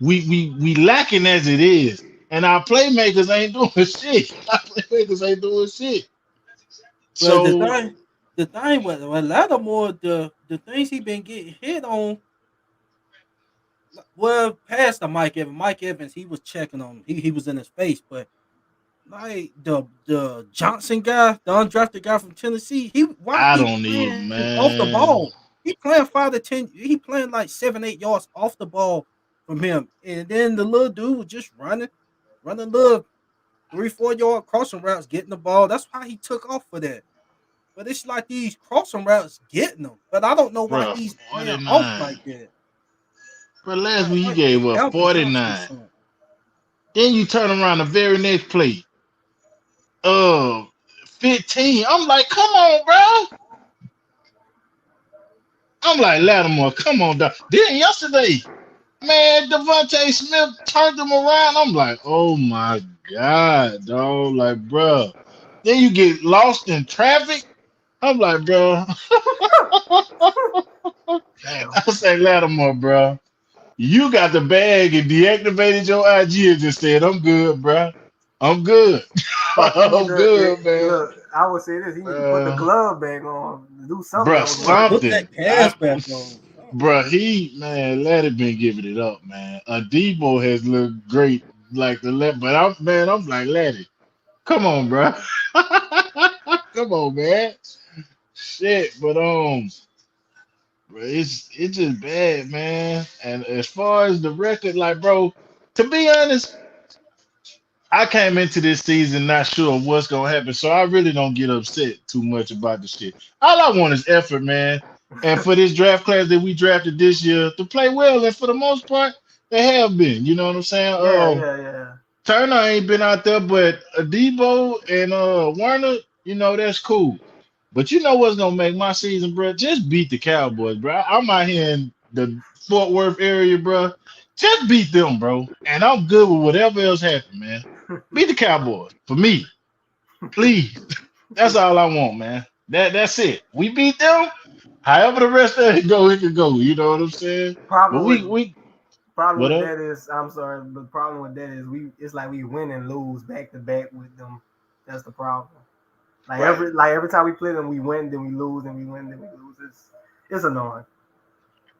We lacking as it is, and our playmakers ain't doing shit. Our playmakers ain't doing shit. But So the thing with Lattimore, the things he been getting hit on, well, past the Mike Evans. Mike Evans, he was checking on him. He was in his face, but like the Johnson guy, the undrafted guy from Tennessee, why I he don't playing even, off the man. ball? He playing 5 to 10. He playing like 7, 8 yards off the ball from him, and then the little dude was just running little 3, 4 yard crossing routes, getting the ball. That's why he took off for that. But it's like these crossing routes getting them, but I don't know why Bro, he's playing off 49. like that. Bro, last Like week he like it's gave up Calvin Johnson or 49. something. Then you turn around the very next play. Uh 15. I'm like, come on, bro. I'm like, Lattimore, come on, dog. Then yesterday, man, Devontae Smith turned him around. I'm like, oh my God, dog. Like, bro. Then you get lost in traffic. I'm like, bro. Damn. I say, Lattimore, bro. You got the bag and deactivated your IG and just said, I'm good, bro. I'm good. Fuck, he need I'm to good, man. look. I would say this: he need to put the Uh, glove back on, do something bruh, that was Yeah, working. put that something. cast back on. Bruh, let it been giving it up, man. Debo has looked great, like the left, but I'm like, let it. Come on, bruh. Come on, man. Shit, but bro, it's just bad, man. And as far as the record, like, bro, to be honest, I came into this season not sure what's gonna happen, so I really don't get upset too much about the shit. All I want is effort, man. And for this draft class that we drafted this year to play well, and for the most part, they have been. You know what I'm saying? Yeah, yeah, yeah. Turner ain't been out there, but Debo and Warner, that's cool. But you know what's gonna make my season, bro? Just beat the Cowboys, bro. I'm out here in the Fort Worth area, bro. Just beat them, bro. And I'm good with whatever else happens, man. Beat the Cowboys for me, please. That's all I want, man. That's it. We beat them. However the rest of it can go. You know what I'm saying? But Problem with we problem what with up? that is, I'm sorry, but the problem with that is it's like we win and lose back to back with them. That's the problem. Like Right. every time we play them, we win, then we lose, then we win, then we lose. It's annoying.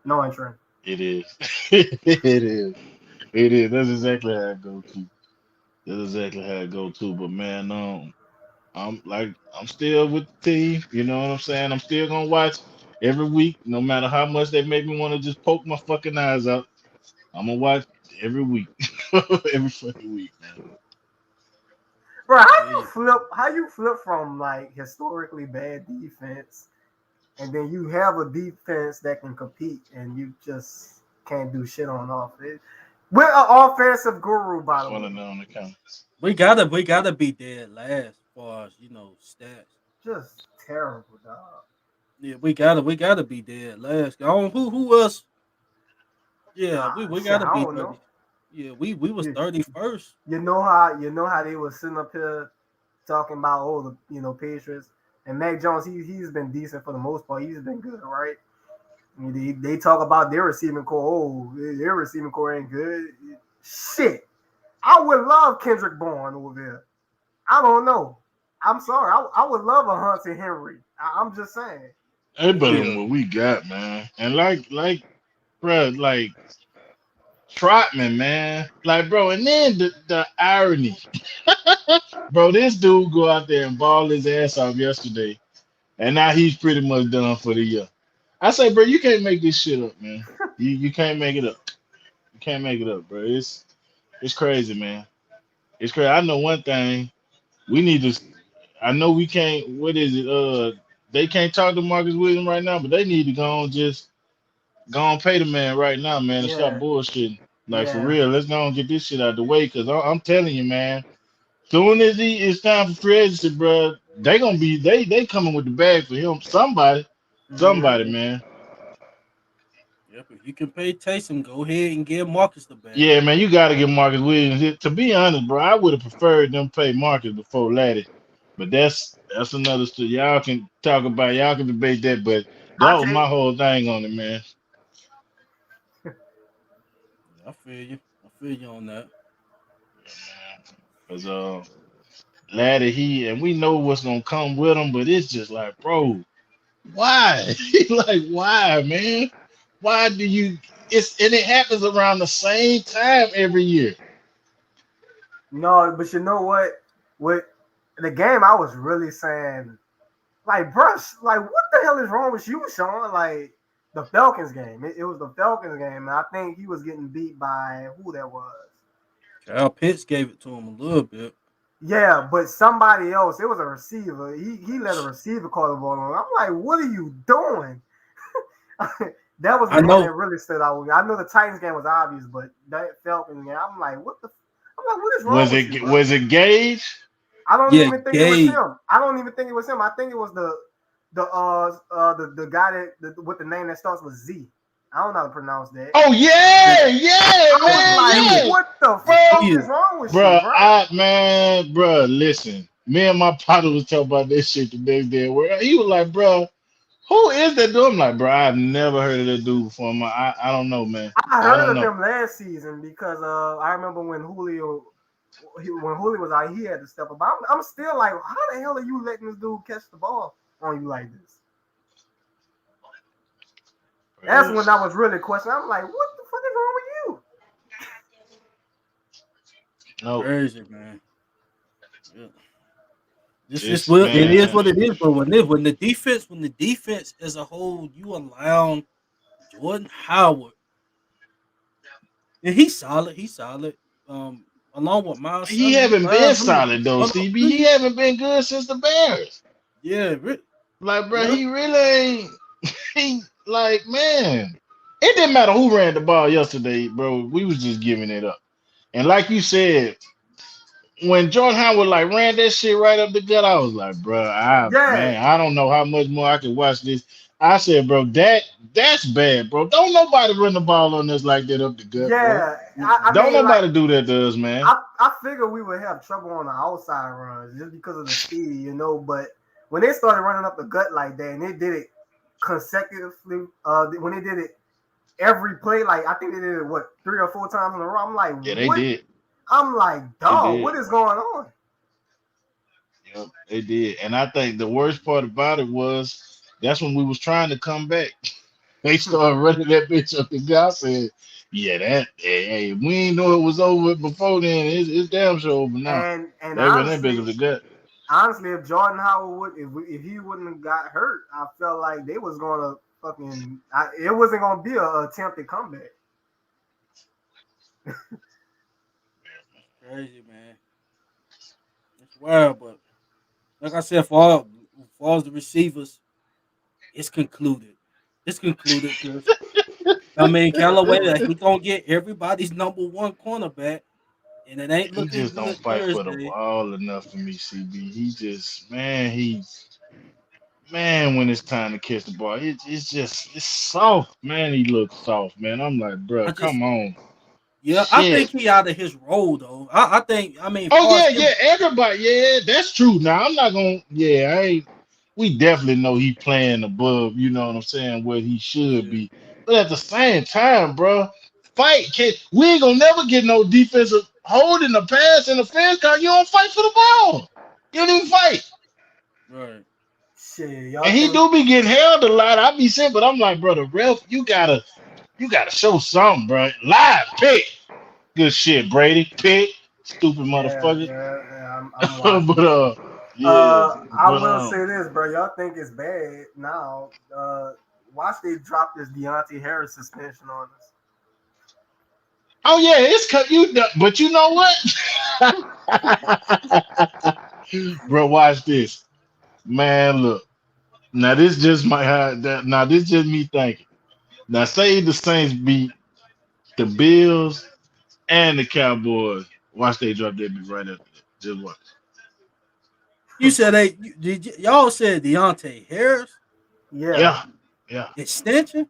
Annoying trend. It is. It is. It is. That's exactly how it go too. That's exactly how it go too. But man, I'm still with the team. You know what I'm saying? I'm still gonna watch every week, no matter how much they make me want to just poke my fucking eyes out. I'm gonna watch every week, every fucking week, man. Bro, Hey, how you flip from like historically bad defense and then you have a defense that can compete and you just can't do shit on offense. We're an offensive guru, by That's the one way. of them on the count. We gotta be dead last as far as stats. Just terrible, dog. Yeah, we gotta be dead last. Who else? Yeah, we Shit, gotta I be don't know. 30. Yeah, we was You, 31st. you know how they was sitting up here talking about the Patriots and Mac Jones. He's been decent for the most part. He's been good, right? I mean, they talk about their receiving core. Oh, their receiving core ain't good. Shit, I would love Kendrick Bourne over there. I don't know. I'm sorry. I would love a Hunter Henry. I'm just saying. They better than Yeah. what we got, man. And bro, like Trotman, man. Like, bro, and then the irony. Bro, this dude go out there and ball his ass off yesterday, and now he's pretty much done for the year. I say, bro, you can't make this shit up, man. You can't make it up. You can't make it up, bro. It's crazy, man. It's crazy. I know one thing. We need to. I know we can't. What is it? They can't talk to Marcus Williams right now, but they need to go on pay the man right now, man, and stop Yeah, bullshitting. Like for yeah. real, let's go and get this shit out of the way. Cause I'm telling you, man, soon as it's time for free agency, bro, they gonna be they coming with the bag for him. Somebody, Mm-hmm. man. Yep. If you can pay Taysom, go ahead and give Marcus the bag. Yeah, man, you got to get Marcus Williams. To be honest, bro, I would have preferred them pay Marcus before Laddie, but that's another story. Y'all can talk about, y'all can debate that, but that I was my take. whole thing on it, man. I feel you. I feel you on that. Cause Laddie, and we know what's gonna come with him, but it's just like, bro, why? Like, why, man? Why do you? And it happens around the same time every year. No, but you know what? With the game, I was really saying, like, bruh, like, what the hell is wrong with you, Sean? Like, the Falcons game. It was the Falcons game, and I think he was getting beat by who that was. Kyle Pitts gave it to him a little bit. Yeah, but somebody else. It was a receiver. He let a receiver call the ball on. I'm like, what are you doing? That was the I one that know. really stood out with me. I know the Titans game was obvious, but that Falcons game, I'm like, what the? I'm like, what is wrong Was with you, it bro? was it Gage? I don't Yeah, even think it was Gay. him. I don't even think it was him. I think it was the guy with the name that starts with Z. I don't know how to pronounce that. Oh Yeah, yeah, I was man, like, Lakia. yeah, what the fuck bro, is wrong with you, bro. bro? Bro, listen. Me and my partner was talking about this shit the next day. Where he was like, bro, who is that dude? I'm like, bro, I've never heard of that dude before. I don't know, man. I I heard don't of know. him last season because I remember when Julio was out, he had to step up. But I'm still like, how the hell are you letting this dude catch the ball on you like this? That's when I was really questioning. I'm like, what the fuck is wrong with you? No, Crazy, man. Yeah. This is it's what it is. man. What it is. But when the defense as a whole, you allow Jordan Howard, and he's solid. He's solid. Along with Miles He Sanders, you haven't allow been him to solid though, run up CB. to He you. haven't been good since the Bears. Yeah, Like, bro, yeah. he really ain't. He like, man. It didn't matter who ran the ball yesterday, bro. We was just giving it up. And like you said, when Jordan Howard like ran that shit right up the gut, I was like, bro, Yeah, man, I don't know how much more I can watch this. I said, bro, that's bad, bro. Don't nobody run the ball on us like that up the gut, bro. yeah. I Don't mean, like, nobody do that to us, man. I figured we would have trouble on the outside runs just because of the speed, But when they started running up the gut like that, and they did it consecutively, when they did it every play, like I think they did it 3 or 4 times in a row. I'm like, Yeah, they what? did. I'm like, They dog, did. what is going on? Yep, they did. And I think the worst part about it was that's when we was trying to come back. They started running that bitch up the gut. I said, yeah, hey, we ain't know it was over before then. It's damn sure over now. And They run that bitch up the gut. honestly, if Jordan Howard if he wouldn't have got hurt, I felt like they was gonna it wasn't gonna be a attempted comeback. Crazy, man. It's wild, but like I said, for all the receivers, it's concluded. It's concluded because I mean, Callaway, he gonna get everybody's number one cornerback, and it ain't He looking just don't good fight for the Thursday. ball enough for me, CB. He just, man, when it's time to catch the ball, it's soft, man. He looks soft, man. I'm like, bro, I just, come on, yeah, I shit. think he out of his role though. I think, I mean, Oh far as yeah, him, everybody, yeah, that's true. Now I'm not gonna, yeah, I ain't. We definitely know he playing above, you know what I'm saying, where he should yeah, be. But at the same time, bro, fight. We ain't gonna never get no defensive holding the pass in the fence because you don't fight for the ball. You don't even fight. right. Shit, And y'all he think? do be getting held a lot. I be saying, but I'm like, bro, the ref, you gotta show something, bro. Live pick. Good shit, Brady. Pick. Stupid Yeah, motherfucker. I'm but watching. yeah. I But will say this, bro. Y'all think it's bad now. Watch they drop this Deontay Harris suspension on us. oh yeah, it's cut you but you know what? Bro, watch this. Man, look. Now this just my that now this just me thinking. Now say the Saints beat the Bills and the Cowboys. Watch they drop that beat right after that. Just watch. You said y'all said Deontay Harris Yeah. Yeah. Yeah. extension?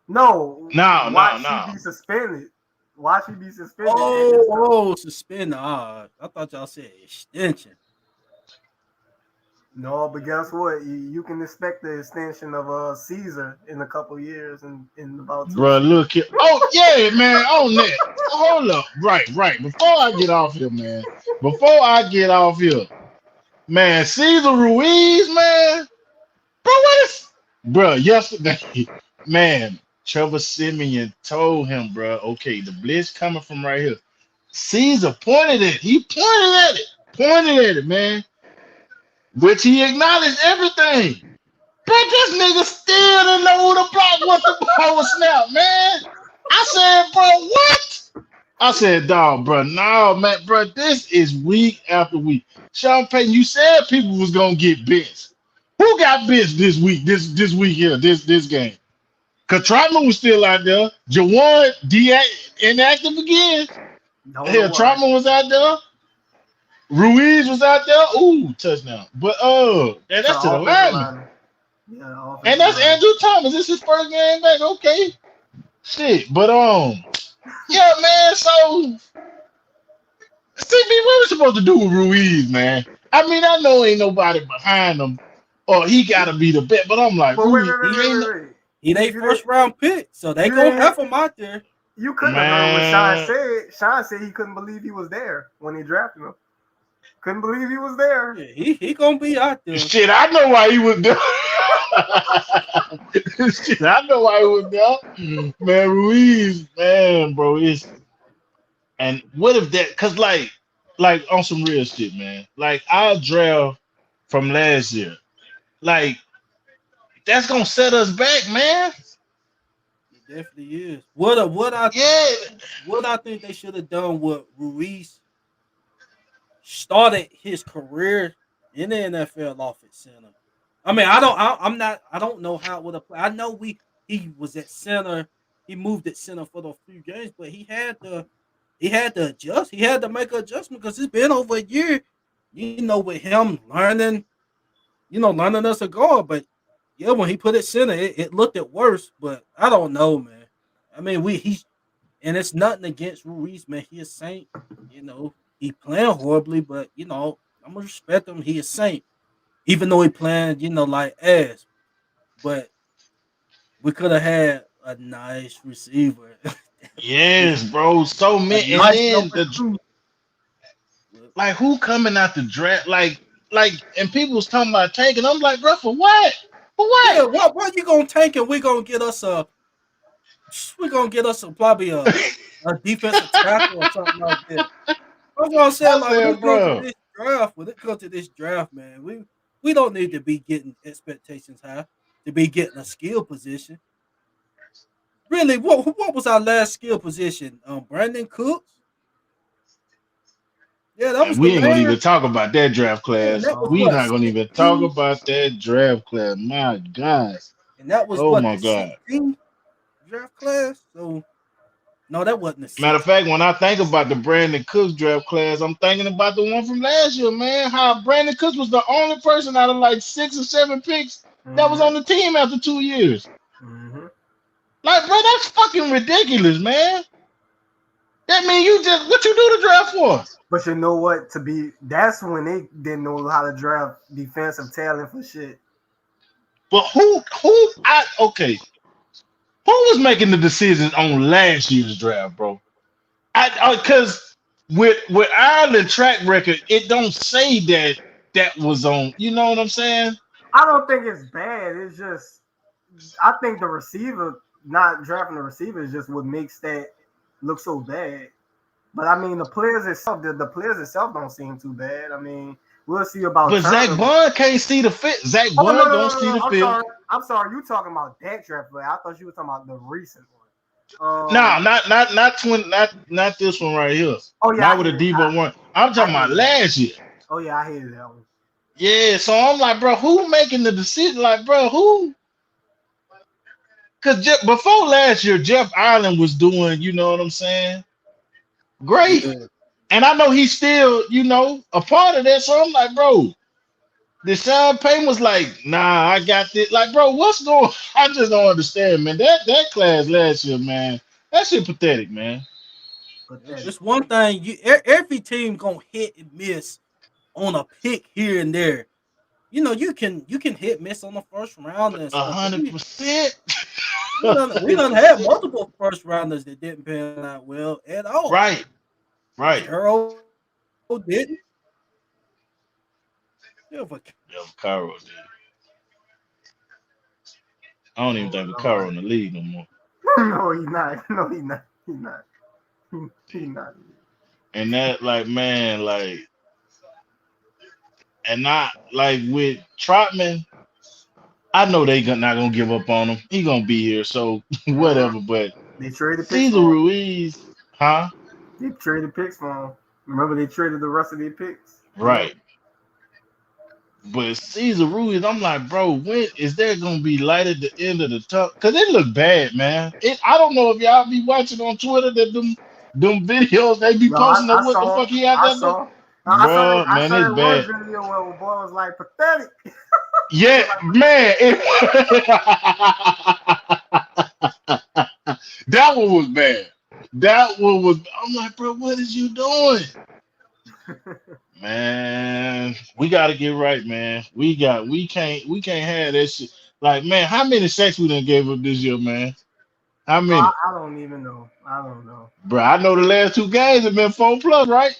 No, No, no, watch he no. be suspended. Watch he be suspended and Oh, it's the suspend. I thought y'all said extension. no, but guess what? You can expect the extension of Caesar in a couple years in about two Bro, seasons. look here. Oh, yeah, man. On that. Hold up. Right. Before I get off here, man. Before I get off here, man, Caesar Ruiz, man. Bro, what is bro, yesterday, man, Trevor Simeon told him, bro, okay, the blitz coming from right here. Caesar pointed it. He pointed at it. Pointed at it, man. Which he acknowledged everything. But this nigga still didn't know who the block was the ball was snapped, man. I said, bro, what? I said, dog, bro, no, man, bro, this is week after week. Sean Payton, you said people was gonna get bits. Who got bits this week? This week here, this game. Cause Trotman was still out there. Jawan inactive again. Don't know Hell, why. Trotman was out there. Ruiz was out there. Ooh, touchdown. But and To that's to the offensive lineman. lineman. Yeah, And offensive that's lineman. Andrew Thomas. This is his first game back. Okay. Shit. But yeah, man. So CB, what we supposed to do with Ruiz, man? I mean, I know ain't nobody behind him, or he gotta be the bet. But I'm like, But Ruiz, he ain't wait. He they You didn't first round pick, so they you gonna have didn't him out there. you couldn't have heard what Sean man. said. Sean said he couldn't believe he was there when he drafted him. Couldn't believe he was there. Yeah, he gonna be out there. Shit, I know why he was there. Shit, I know why he was there. Man, Ruiz, man, bro, it's and what if that? Cause like on some real shit, man. Like our draft from last year, like that's gonna set us back, man. It definitely is. What I think they should have done with Ruiz started his career in the NFL off at center. I mean, I don't know how it would apply. I know he was at center. He moved at center for those few games, but he had to adjust. He had to make an adjustment because it's been over a year. With him learning us a guard. But yeah, when he put it center, it looked at worse. But I don't know, man. I mean, he's and it's nothing against Ruiz, man. He is Saint. He playing horribly, but I'm gonna respect him. He is Saint, even though he playing, like ass. But we could have had a nice receiver. Yes, bro. So A many, and nice then number two. like who coming out the draft, like, and people was talking about tanking. I'm like, bro, for what? For Yeah, what? what you gonna take and we're gonna get us probably a defensive tackle or something like that. That's what I'm saying. I Like said, bro. when it comes to this draft, man, we don't need to be getting expectations high to be getting a skill position. Really, what was our last skill position? Brandon Cooks. Yeah, that And was the we ain't gonna last. even talk about that draft Yeah, and class. that was We Oh, what not gonna even talk 16, about that draft class. My God. and that was Oh what my the God. 16. draft class. So no, that wasn't Matter of essential. fact, when I think about the Brandon Cooks draft class, I'm thinking about the one from last year, man. How Brandon Cooks was the only person out of like 6 or 7 picks that was on the team after 2 years. Mm-hmm. Like, bro, that's fucking ridiculous, man. That mean you just what you do the draft for? But you know what? That's when they didn't know how to draft defensive talent for shit. But who was making the decisions on last year's draft, bro? I because with Ireland track record, it don't say that was on. You know what I'm saying? I don't think it's bad. It's just I think the receiver not drafting the receiver is just what makes that look so bad. But I mean, the players itself don't seem too bad. I mean, we'll see about But Zach Turner. Bond can't see the fit. Zach Oh no, Bond no, don't no, see no, the no. I'm field. sorry. I'm sorry. You talking about that draft player? I thought you were talking about the recent one. No, not this one right here. Oh yeah, Not I with a hated. Debo one. I'm I talking about hated that. last year. Oh yeah, I hated that one. Yeah, so I'm like, bro, who making the decision? Like, bro, who? Because before last year, Jeff Ireland was doing, you know what I'm saying? Great. Yeah, And I know he's still, a part of that. So I'm like, bro, Deshaun Payton was like, nah, I got this. Like, bro, what's going I just don't understand, man. That class last year, man, that shit pathetic, man. Pathetic. it's one thing. Every team gonna hit and miss on a pick here and there. You can hit miss on the first round and A stuff. But hundred percent. we done had multiple first rounders that didn't pan out well at all. Right, right. Carroll didn't. Yeah, but Yeah, Cairo did. I don't even Oh think Cairo Lord. in the league no more. No, he's not. No, he's not. He's not. He's not. And that, like, man, like, and not like with Trotman, I know not gonna give up on him. He gonna be here, so Uh-huh. whatever. But They traded picks Cesar for him. Ruiz, huh? They traded picks for him. Remember, they traded the rest of their picks. Yeah. Right. But Cesar Ruiz, I'm like, bro, when is there gonna be light at the end of the tunnel? Cause it look bad, man. I don't know if y'all be watching on Twitter that them videos they be No, posting of I what the saw. fuck he out I there doing. saw. Bro, I man, saw it's that one bad. video where the boy was like pathetic. He Yeah, was like, man. That one was bad. That one was. I'm like, bro, what is you doing, man? We got to get right, man. We can't have that shit. Like, man, how many sacks we done gave up this year, man? How I, many, I don't even know. I don't know. bro? I know the last 2 games have been 4+, right?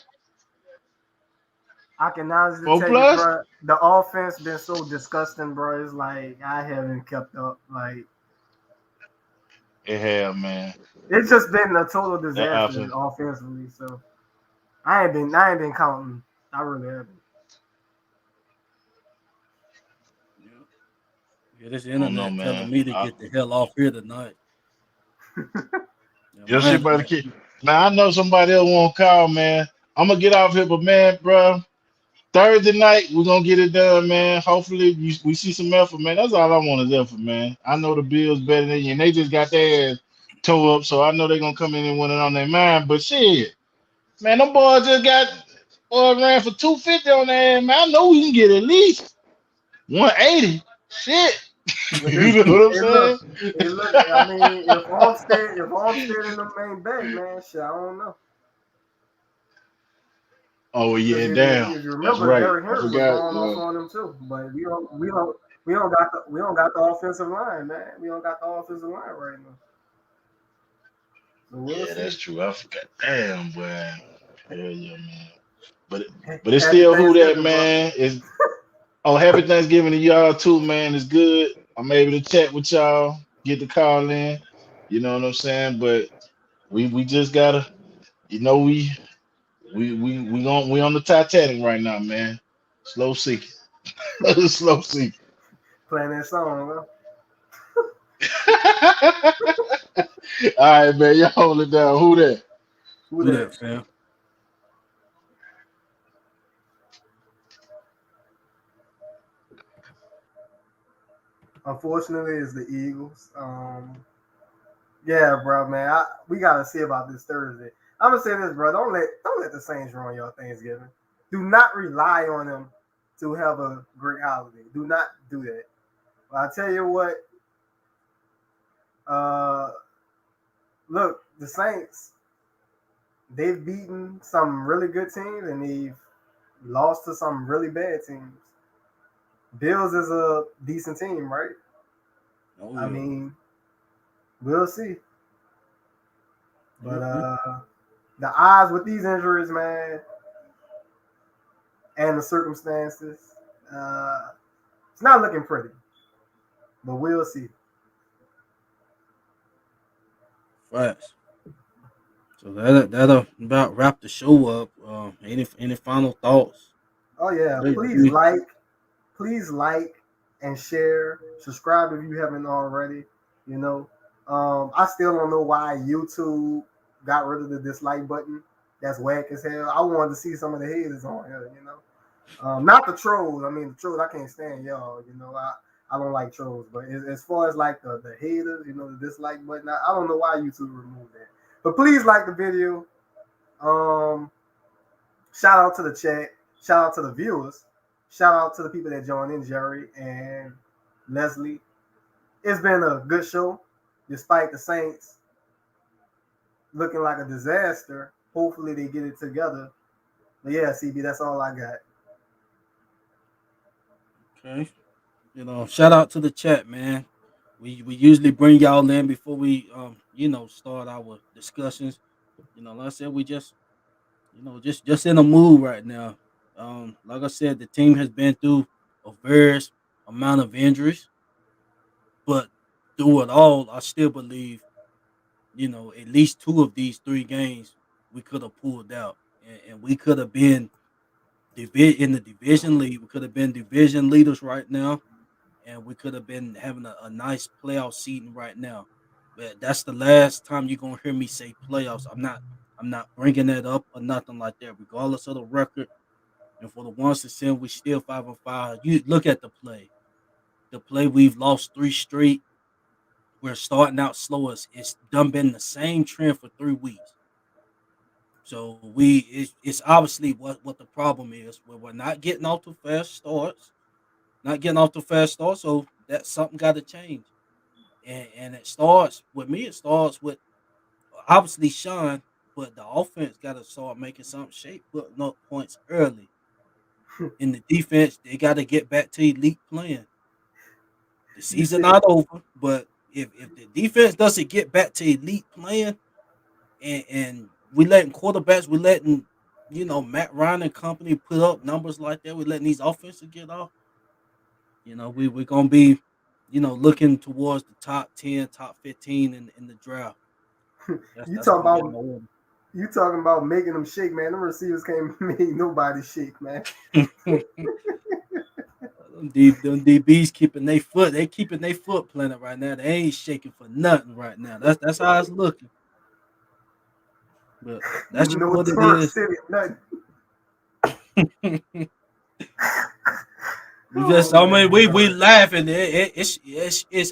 I can honestly Four tell you, plus. bro, the offense been so disgusting, bro. It's like I haven't kept up. Like It have, man. it's just been a total That disaster offense. offensively. So I ain't been counting. I really haven't. yeah, this I don't know, internet telling man. me to get the hell off here tonight. Yeah, Your my shit better internet. keep. Man, I know somebody else won't call, man. I'm gonna get off here, but man, bro, Thursday night we're gonna get it done, man. Hopefully we see some effort, man. That's all I want is effort, man. I know the Bills better than you, and they just got their ass toe up, so I know they're gonna come in and win it on their mind. But shit, man, them boys just ran for 250 on their ass, man. I know we can get at least 180. Shit, you know what I'm Hey, saying? look. I mean, if Armstead in the main back, man, shit, I don't know. Oh Because yeah, if you damn. if you That's remember, right. Derrick I Henry was forgot. going off Yeah. on him too. But we don't got the offensive line, man. We don't got the offensive line right now. So we'll Yeah, see. that's true. I forgot. Damn, boy. Hell yeah, man. But but it's Happy still who that, Thanksgiving, bro. man. Is happy Thanksgiving to y'all too, man. It's good. I'm able to chat with y'all, get the call in. You know what I'm saying? But we just gotta, we on the Titanic right now, man. Slow sinking. Slow sinking. Playing that song, bro. All right, man. Y'all hold it down. Who that? Who Do that? that, fam. Unfortunately, it's the Eagles. Yeah, bro, man. We gotta see about this Thursday. I'm gonna say this, bro. Don't let the Saints ruin your Thanksgiving. Do not rely on them to have a great holiday. Do not do that. But I tell you what, uh, look, the Saints, they've beaten some really good teams and they've lost to some really bad teams. Bills is a decent team, right? Oh I yeah. mean, we'll see. But Yep, yep. the odds with these injuries, man, and the circumstances, uh, it's not looking pretty. But we'll see. Facts. So that'll about wrap the show up. Any final thoughts? Oh yeah, Great. We please like and share. Subscribe if you haven't already. You know, I still don't know why YouTube got rid of the dislike button. That's whack as hell. I wanted to see some of the haters on here. Not the trolls. I mean, the trolls I can't stand y'all. I don't like trolls. But as far as like the haters, the dislike button, I don't know why YouTube removed that. But please like the video. Um, Shout out to the chat. Shout out to the viewers. Shout out to the people that joined in, Jerry and Leslie. It's been a good show, despite the Saints looking like a disaster. Hopefully they get it together. But yeah, CB, that's all I got. okay. Shout out to the chat, man. We usually bring y'all in before we start our discussions. Like I said, we just just in a mood right now. Like I said, the team has been through a various amount of injuries, but through it all, I still believe at least two of these three games we could have pulled out, and we could have been in the division lead. We could have been division leaders right now, and we could have been having a nice playoff season right now. But that's the last time you're gonna hear me say playoffs. I'm not bringing that up or nothing like that. Regardless of the record, and for the ones that said we still 5-5, you look at the play. The play we've lost three straight. We're starting out slow. It's done been the same trend for 3 weeks. So it's obviously what the problem is. Where we're not getting off to fast starts, not getting off to fast starts. So that something got to change. And it starts with me. It starts with obviously Sean, but the offense got to start making some shape, putting up points early. In the defense, they got to get back to elite playing. The You season said not over, but if the defense doesn't get back to elite playing, and we letting quarterbacks, we letting Matt Ryan and company put up numbers like that, we letting these offenses get off. We're gonna be looking towards the top 10, top 15 in the draft. That's you that's talking gonna be my about order. you talking about making them shake, man. Them receivers can't make nobody shake, man. Them DBs keeping their foot. They keeping their foot planted right now. They ain't shaking for nothing right now. That's how it's looking. But that's just No what it Turk is. City, nothing. We just, Oh I mean, we man. laughing. It's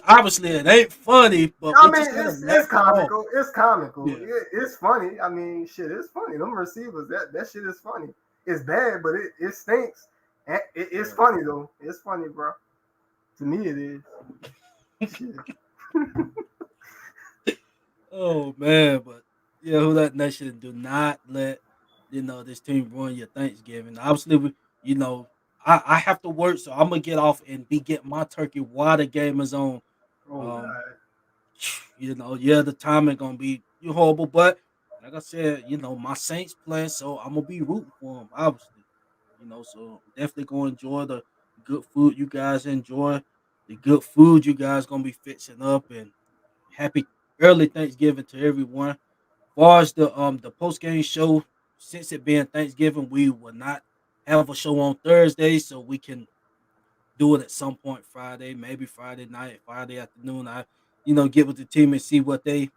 obviously it ain't funny, but I we mean, just gotta it's laugh it off. comical. It's comical. Yeah, It's funny. I mean, shit, it's funny. Them receivers, that shit is funny. It's bad, but it stinks. It's yeah. funny though. It's funny, bro. To me, it is. Shit. Oh man, but yeah, who that nation do not let this team ruin your Thanksgiving. Obviously, I have to work, so I'm gonna get off and be getting my turkey while the game is on. Oh Um, god. yeah, the timing gonna be horrible, but like I said, my Saints playing, so I'm gonna be rooting for them, obviously. So definitely gonna enjoy the good food you guys enjoy, the good food you guys gonna be fixing up, and happy early Thanksgiving to everyone. As far as the post game show, since it being Thanksgiving, we will not have a show on Thursday, so we can do it at some point Friday, maybe Friday night, Friday afternoon. I get with the team and see what they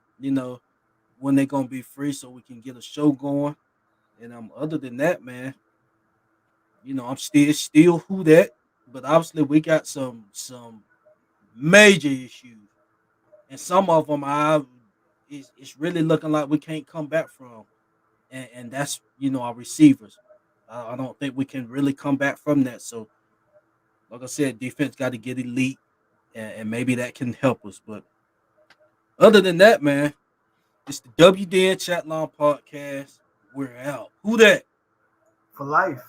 when they're gonna be free, so we can get a show going. And other than that, man, I'm still who that, but obviously we got some major issues, and some of them it's really looking like we can't come back from, and that's our receivers. I don't think we can really come back from that. So, like I said, defense got to get elite, and maybe that can help us. But other than that, man, it's the WDN Chatline podcast. We're out. Who that? For life.